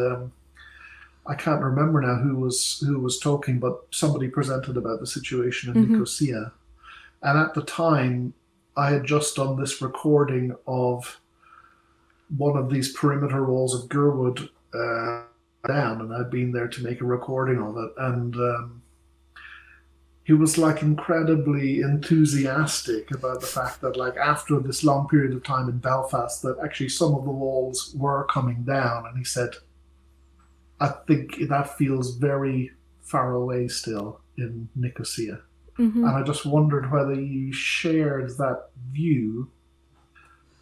I can't remember now who was talking, but somebody presented about the situation in Nicosia, and at the time I had just done this recording of one of these perimeter walls of Gurwood down, and I'd been there to make a recording of it, and he was like incredibly enthusiastic about the fact that, like, after this long period of time in Belfast, that actually some of the walls were coming down. And he said, I think that feels very far away still in Nicosia. And I just wondered whether you shared that view,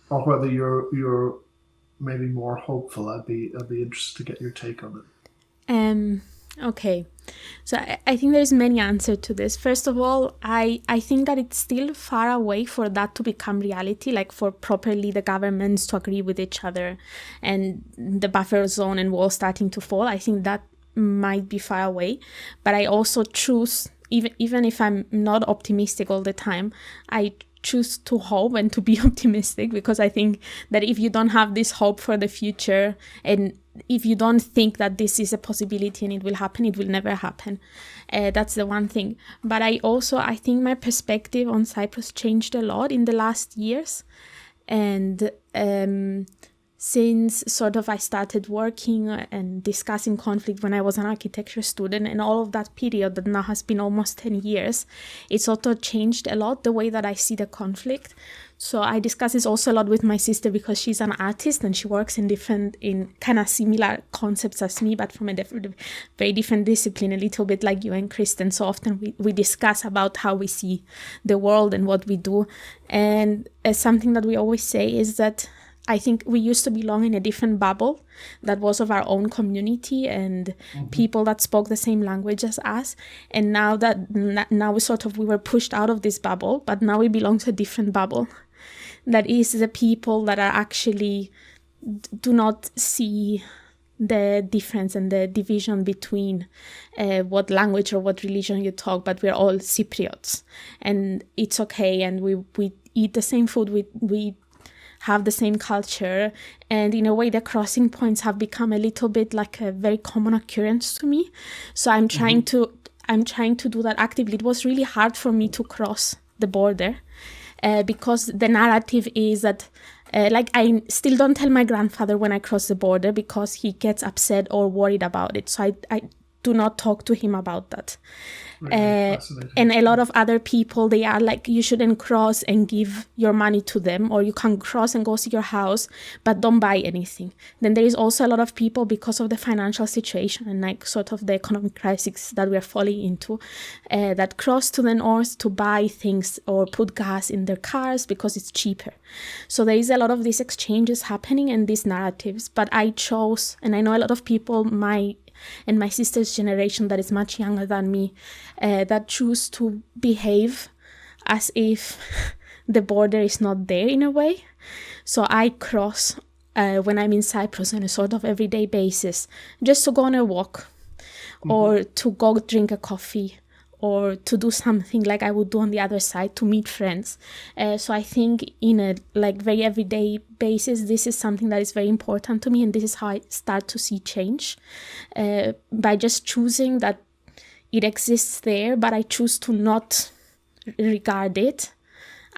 or whether you're maybe more hopeful. I'd be interested to get your take on it. Okay, so I think there's many answers to this. First of all, I think that it's still far away for that to become reality, like for properly the governments to agree with each other and the buffer zone and wall starting to fall. I think that might be far away, but I also choose, even if I'm not optimistic all the time, I choose to hope and to be optimistic, because I think that if you don't have this hope for the future, and if you don't think that this is a possibility and it will happen, it will never happen. That's the one thing. But I think my perspective on Cyprus changed a lot in the last years. And since sort of I started working and discussing conflict when I was an architecture student, and all of that period that now has been almost 10 years, it sort of changed a lot the way that I see the conflict. So I discuss this also a lot with my sister, because she's an artist and she works in kind of similar concepts as me, but from a very different discipline, a little bit like you and Kristen. So often we discuss about how we see the world and what we do. And something that we always say is that I think we used to belong in a different bubble that was of our own community and people that spoke the same language as us. And now we were pushed out of this bubble, but now we belong to a different bubble. That is the people that are actually do not see the difference and the division between what language or what religion you talk, but we're all Cypriots. And it's okay, and we eat the same food, we have the same culture, and in a way the crossing points have become a little bit like a very common occurrence to me. So I'm trying to do that actively. It was really hard for me to cross the border because the narrative is that I still don't tell my grandfather when I cross the border, because he gets upset or worried about it. So I do not talk to him about that. And a lot of other people, they are like, you shouldn't cross and give your money to them, or you can cross and go see your house, but don't buy anything. Then there is also a lot of people, because of the financial situation and like sort of the economic crisis that we are falling into, that cross to the north to buy things or put gas in their cars because it's cheaper. So there is a lot of these exchanges happening and these narratives. But I chose, and I know a lot of people, my sister's generation that is much younger than me, that choose to behave as if the border is not there in a way. So I cross when I'm in Cyprus on a sort of everyday basis, just to go on a walk, or to go drink a coffee, or to do something like I would do on the other side, to meet friends. So I think in a very everyday basis, this is something that is very important to me, and this is how I start to see change, by just choosing that it exists there, but I choose to not regard it.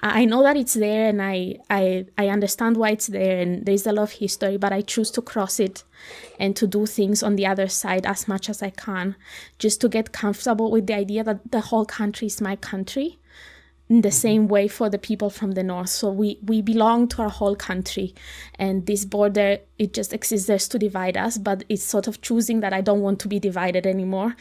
I know that it's there, and I understand why it's there, and there's a lot of history, but I choose to cross it and to do things on the other side as much as I can, just to get comfortable with the idea that the whole country is my country, in the same way for the people from the north. So we belong to our whole country, and this border, it just exists there to divide us, but it's sort of choosing that I don't want to be divided anymore.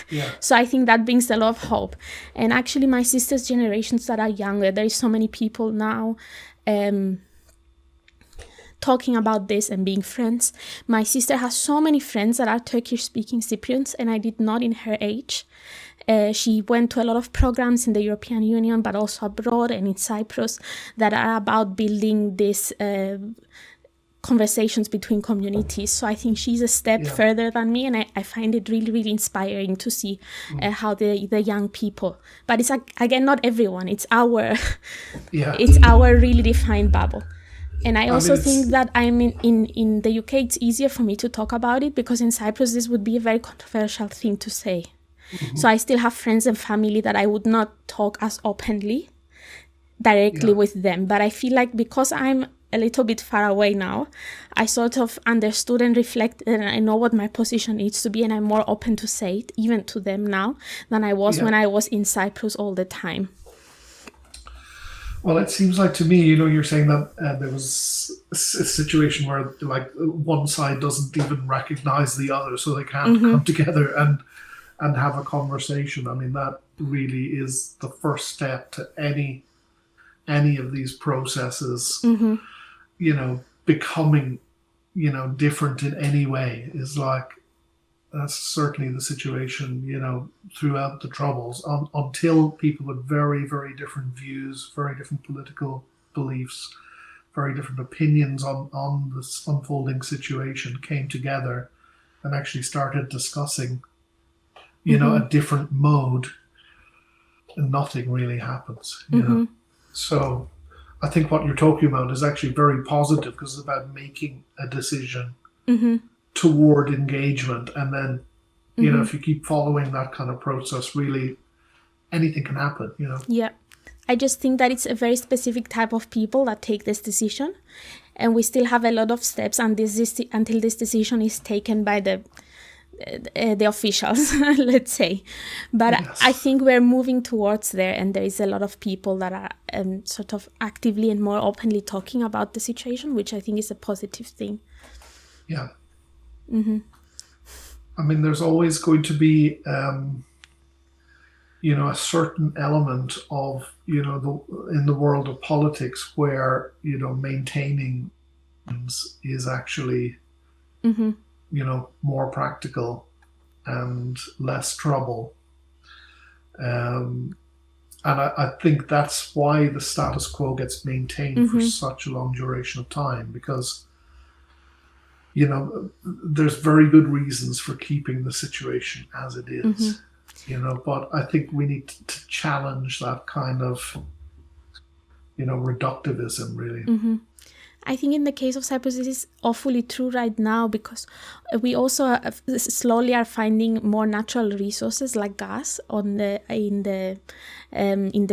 Yeah. So I think that brings a lot of hope. And actually my sister's generations that are younger, there is so many people now talking about this and being friends. My sister has so many friends that are Turkish-speaking Cypriots, and I did not in her age. She went to a lot of programs in the European Union, but also abroad and in Cyprus, that are about building these conversations between communities. So I think she's a step further than me, and I find it really, really inspiring to see how the young people. But it's again not everyone. It's our it's our really defined bubble. And I also think that I'm in the UK, it's easier for me to talk about it, because in Cyprus this would be a very controversial thing to say. So I still have friends and family that I would not talk as openly directly with them. But I feel like because I'm a little bit far away now, I sort of understood and reflected, and I know what my position needs to be, and I'm more open to say it even to them now than I was when I was in Cyprus all the time. Well, it seems like to me, you're saying that there was a situation where one side doesn't even recognize the other, so they can't come together and have a conversation. I mean, really is the first step to any of these processes, becoming, different in any way. Is like, that's certainly the situation, throughout the Troubles, until people with very, very different views, very different political beliefs, very different opinions on this unfolding situation came together and actually started discussing, a different mode, and nothing really happens, So I think what you're talking about is actually very positive, because it's about making a decision toward engagement. And then, if you keep following that kind of process, really anything can happen, Yeah. I just think that it's a very specific type of people that take this decision. And we still have a lot of steps until this decision is taken by the officials, let's say. But Yes. I think we're moving towards there, and there is a lot of people that are sort of actively and more openly talking about the situation, which I think is a positive thing. Yeah. I mean, there's always going to be, a certain element of, in the world of politics where, maintaining is actually, more practical and less trouble. And I think that's why the status quo gets maintained for such a long duration of time, because, there's very good reasons for keeping the situation as it is, but I think we need to challenge that kind of, reductivism, really. I think in the case of Cyprus, this is awfully true right now, because we also slowly are finding more natural resources like gas in the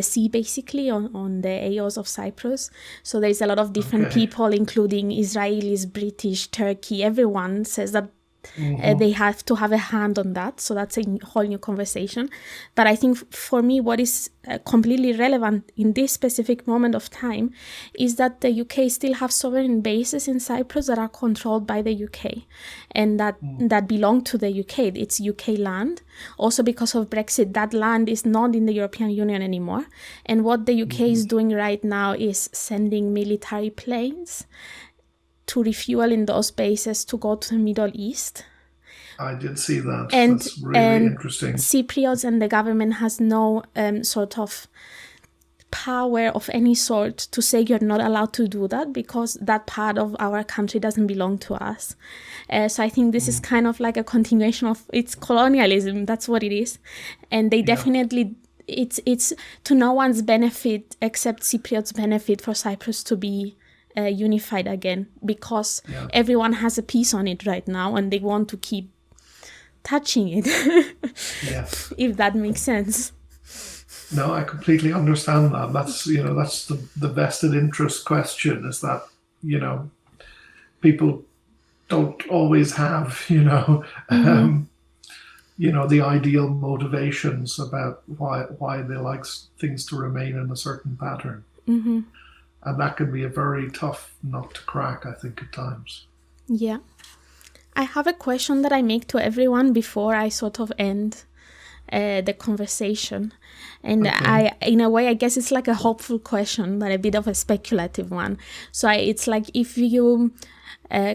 sea, basically on the AOs of Cyprus. So there is a lot of different people, including Israelis, British, Turkey. Everyone says that they have to have a hand on that. So that's a whole new conversation. But I think for me, what is completely relevant in this specific moment of time is that the UK still have sovereign bases in Cyprus that are controlled by the UK and that belong to the UK. It's UK land. Also because of Brexit, that land is not in the European Union anymore. And what the UK is doing right now is sending military planes to refuel in those bases to go to the Middle East. I did see that. That's really interesting. Cypriots and the government has no sort of power of any sort to say you're not allowed to do that, because that part of our country doesn't belong to us. So I think this is kind of like a continuation of its colonialism. That's what it is. And they definitely, it's to no one's benefit except Cypriots' benefit for Cyprus to be unified again, because everyone has a piece on it right now and they want to keep touching it. If that makes sense. No, I completely understand that. That's that's the vested interest question, is that people don't always have the ideal motivations about why they like things to remain in a certain pattern. And that can be a very tough nut to crack, I think, at times. Yeah. I have a question that I make to everyone before I sort of end the conversation. And in a way, I guess it's like a hopeful question, but a bit of a speculative one. So it's like, if you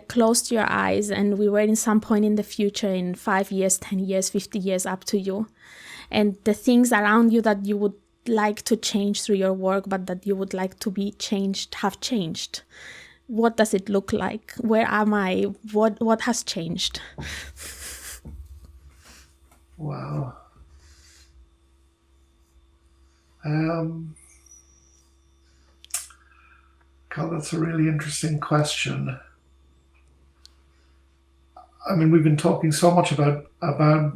closed your eyes and we were in some point in the future, in 5 years, 10 years, 50 years, up to you, and the things around you that you would like to change through your work, but that you would like to be changed, have changed. What does it look like? Where am I? What has changed? Wow. God, that's a really interesting question. I mean, we've been talking so much about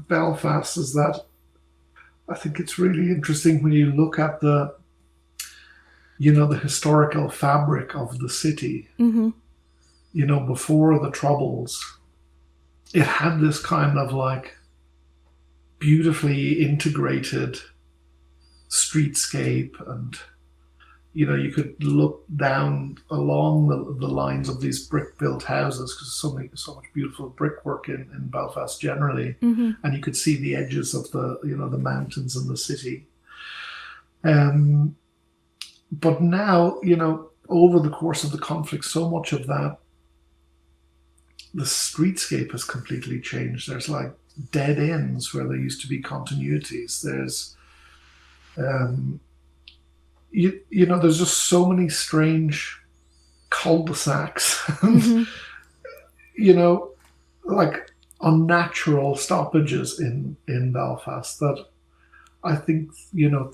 Belfast, is that I think it's really interesting when you look at the historical fabric of the city. Before the Troubles, it had this kind of like beautifully integrated streetscape and, you could look down along the lines of these brick-built houses, because so much beautiful brickwork in Belfast generally, and you could see the edges of the mountains and the city. But now, over the course of the conflict, so much of that, the streetscape has completely changed. There's like dead ends where there used to be continuities. There's there's just so many strange cul-de-sacs, like unnatural stoppages in Belfast that I think,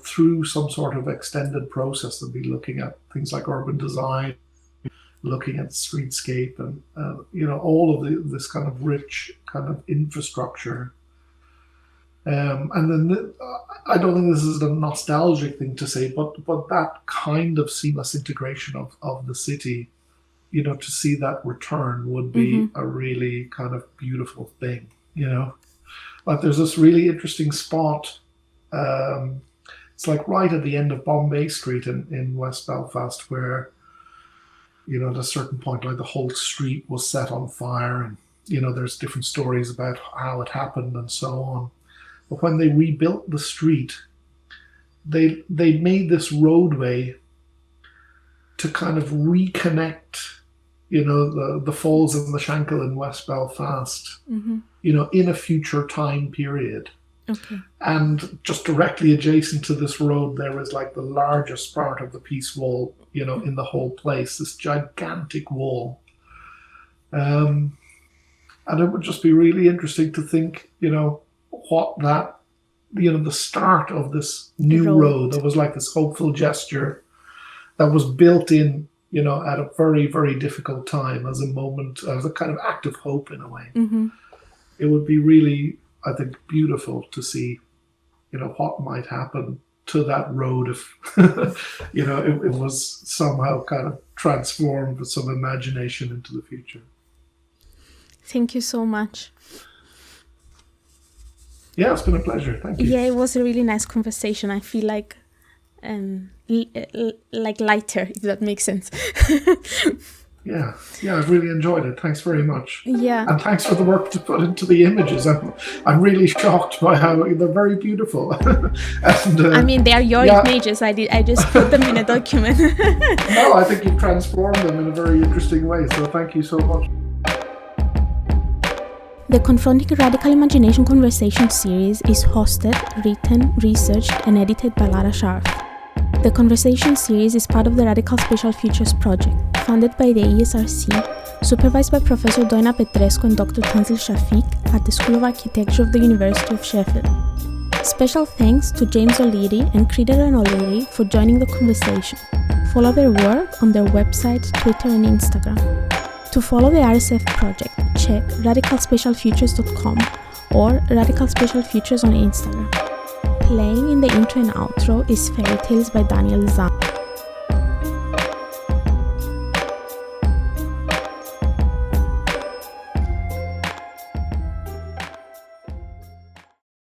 through some sort of extended process, they'll be looking at things like urban design, looking at streetscape and, all of this kind of rich kind of infrastructure. And then I don't think this is a nostalgic thing to say, but that kind of seamless integration of the city, to see that return would be a really kind of beautiful thing, Like there's this really interesting spot. It's like right at the end of Bombay Street in West Belfast, where, at a certain point, like the whole street was set on fire, and, there's different stories about how it happened and so on. But when they rebuilt the street, they made this roadway to kind of reconnect, the Falls and the Shankill in West Belfast, in a future time period. Okay. And just directly adjacent to this road, there is like the largest part of the Peace Wall, in the whole place, this gigantic wall. And it would just be really interesting to think, what that, the start of this new road that was like this hopeful gesture that was built in, at a very, very difficult time as a kind of act of hope in a way. It would be really, I think, beautiful to see, what might happen to that road if, it was somehow kind of transformed with some imagination into the future. Thank you so much. Yeah, it's been a pleasure. Thank you. Yeah, it was a really nice conversation. I feel like lighter, if that makes sense. Yeah, I've really enjoyed it. Thanks very much. Yeah. And thanks for the work to put into the images. I'm really shocked by how they're very beautiful. And, they are your images. I just put them in a document. No, I think you've transformed them in a very interesting way. So thank you so much. The Confronting Radical Imagination Conversation series is hosted, written, researched, and edited by Lara Sharf. The Conversation series is part of the Radical Spatial Futures project, funded by the ESRC, supervised by Professor Doina Petrescu and Dr. Tanzil Shafiq at the School of Architecture of the University of Sheffield. Special thanks to James O'Leary and Kreider O'Leary for joining the conversation. Follow their work on their website, Twitter, and Instagram. To follow the RSF project, check radicalspatialfutures.com or Radical Spatial Futures on Instagram. Playing in the intro and outro is Fairy Tales by Daniel Zahn.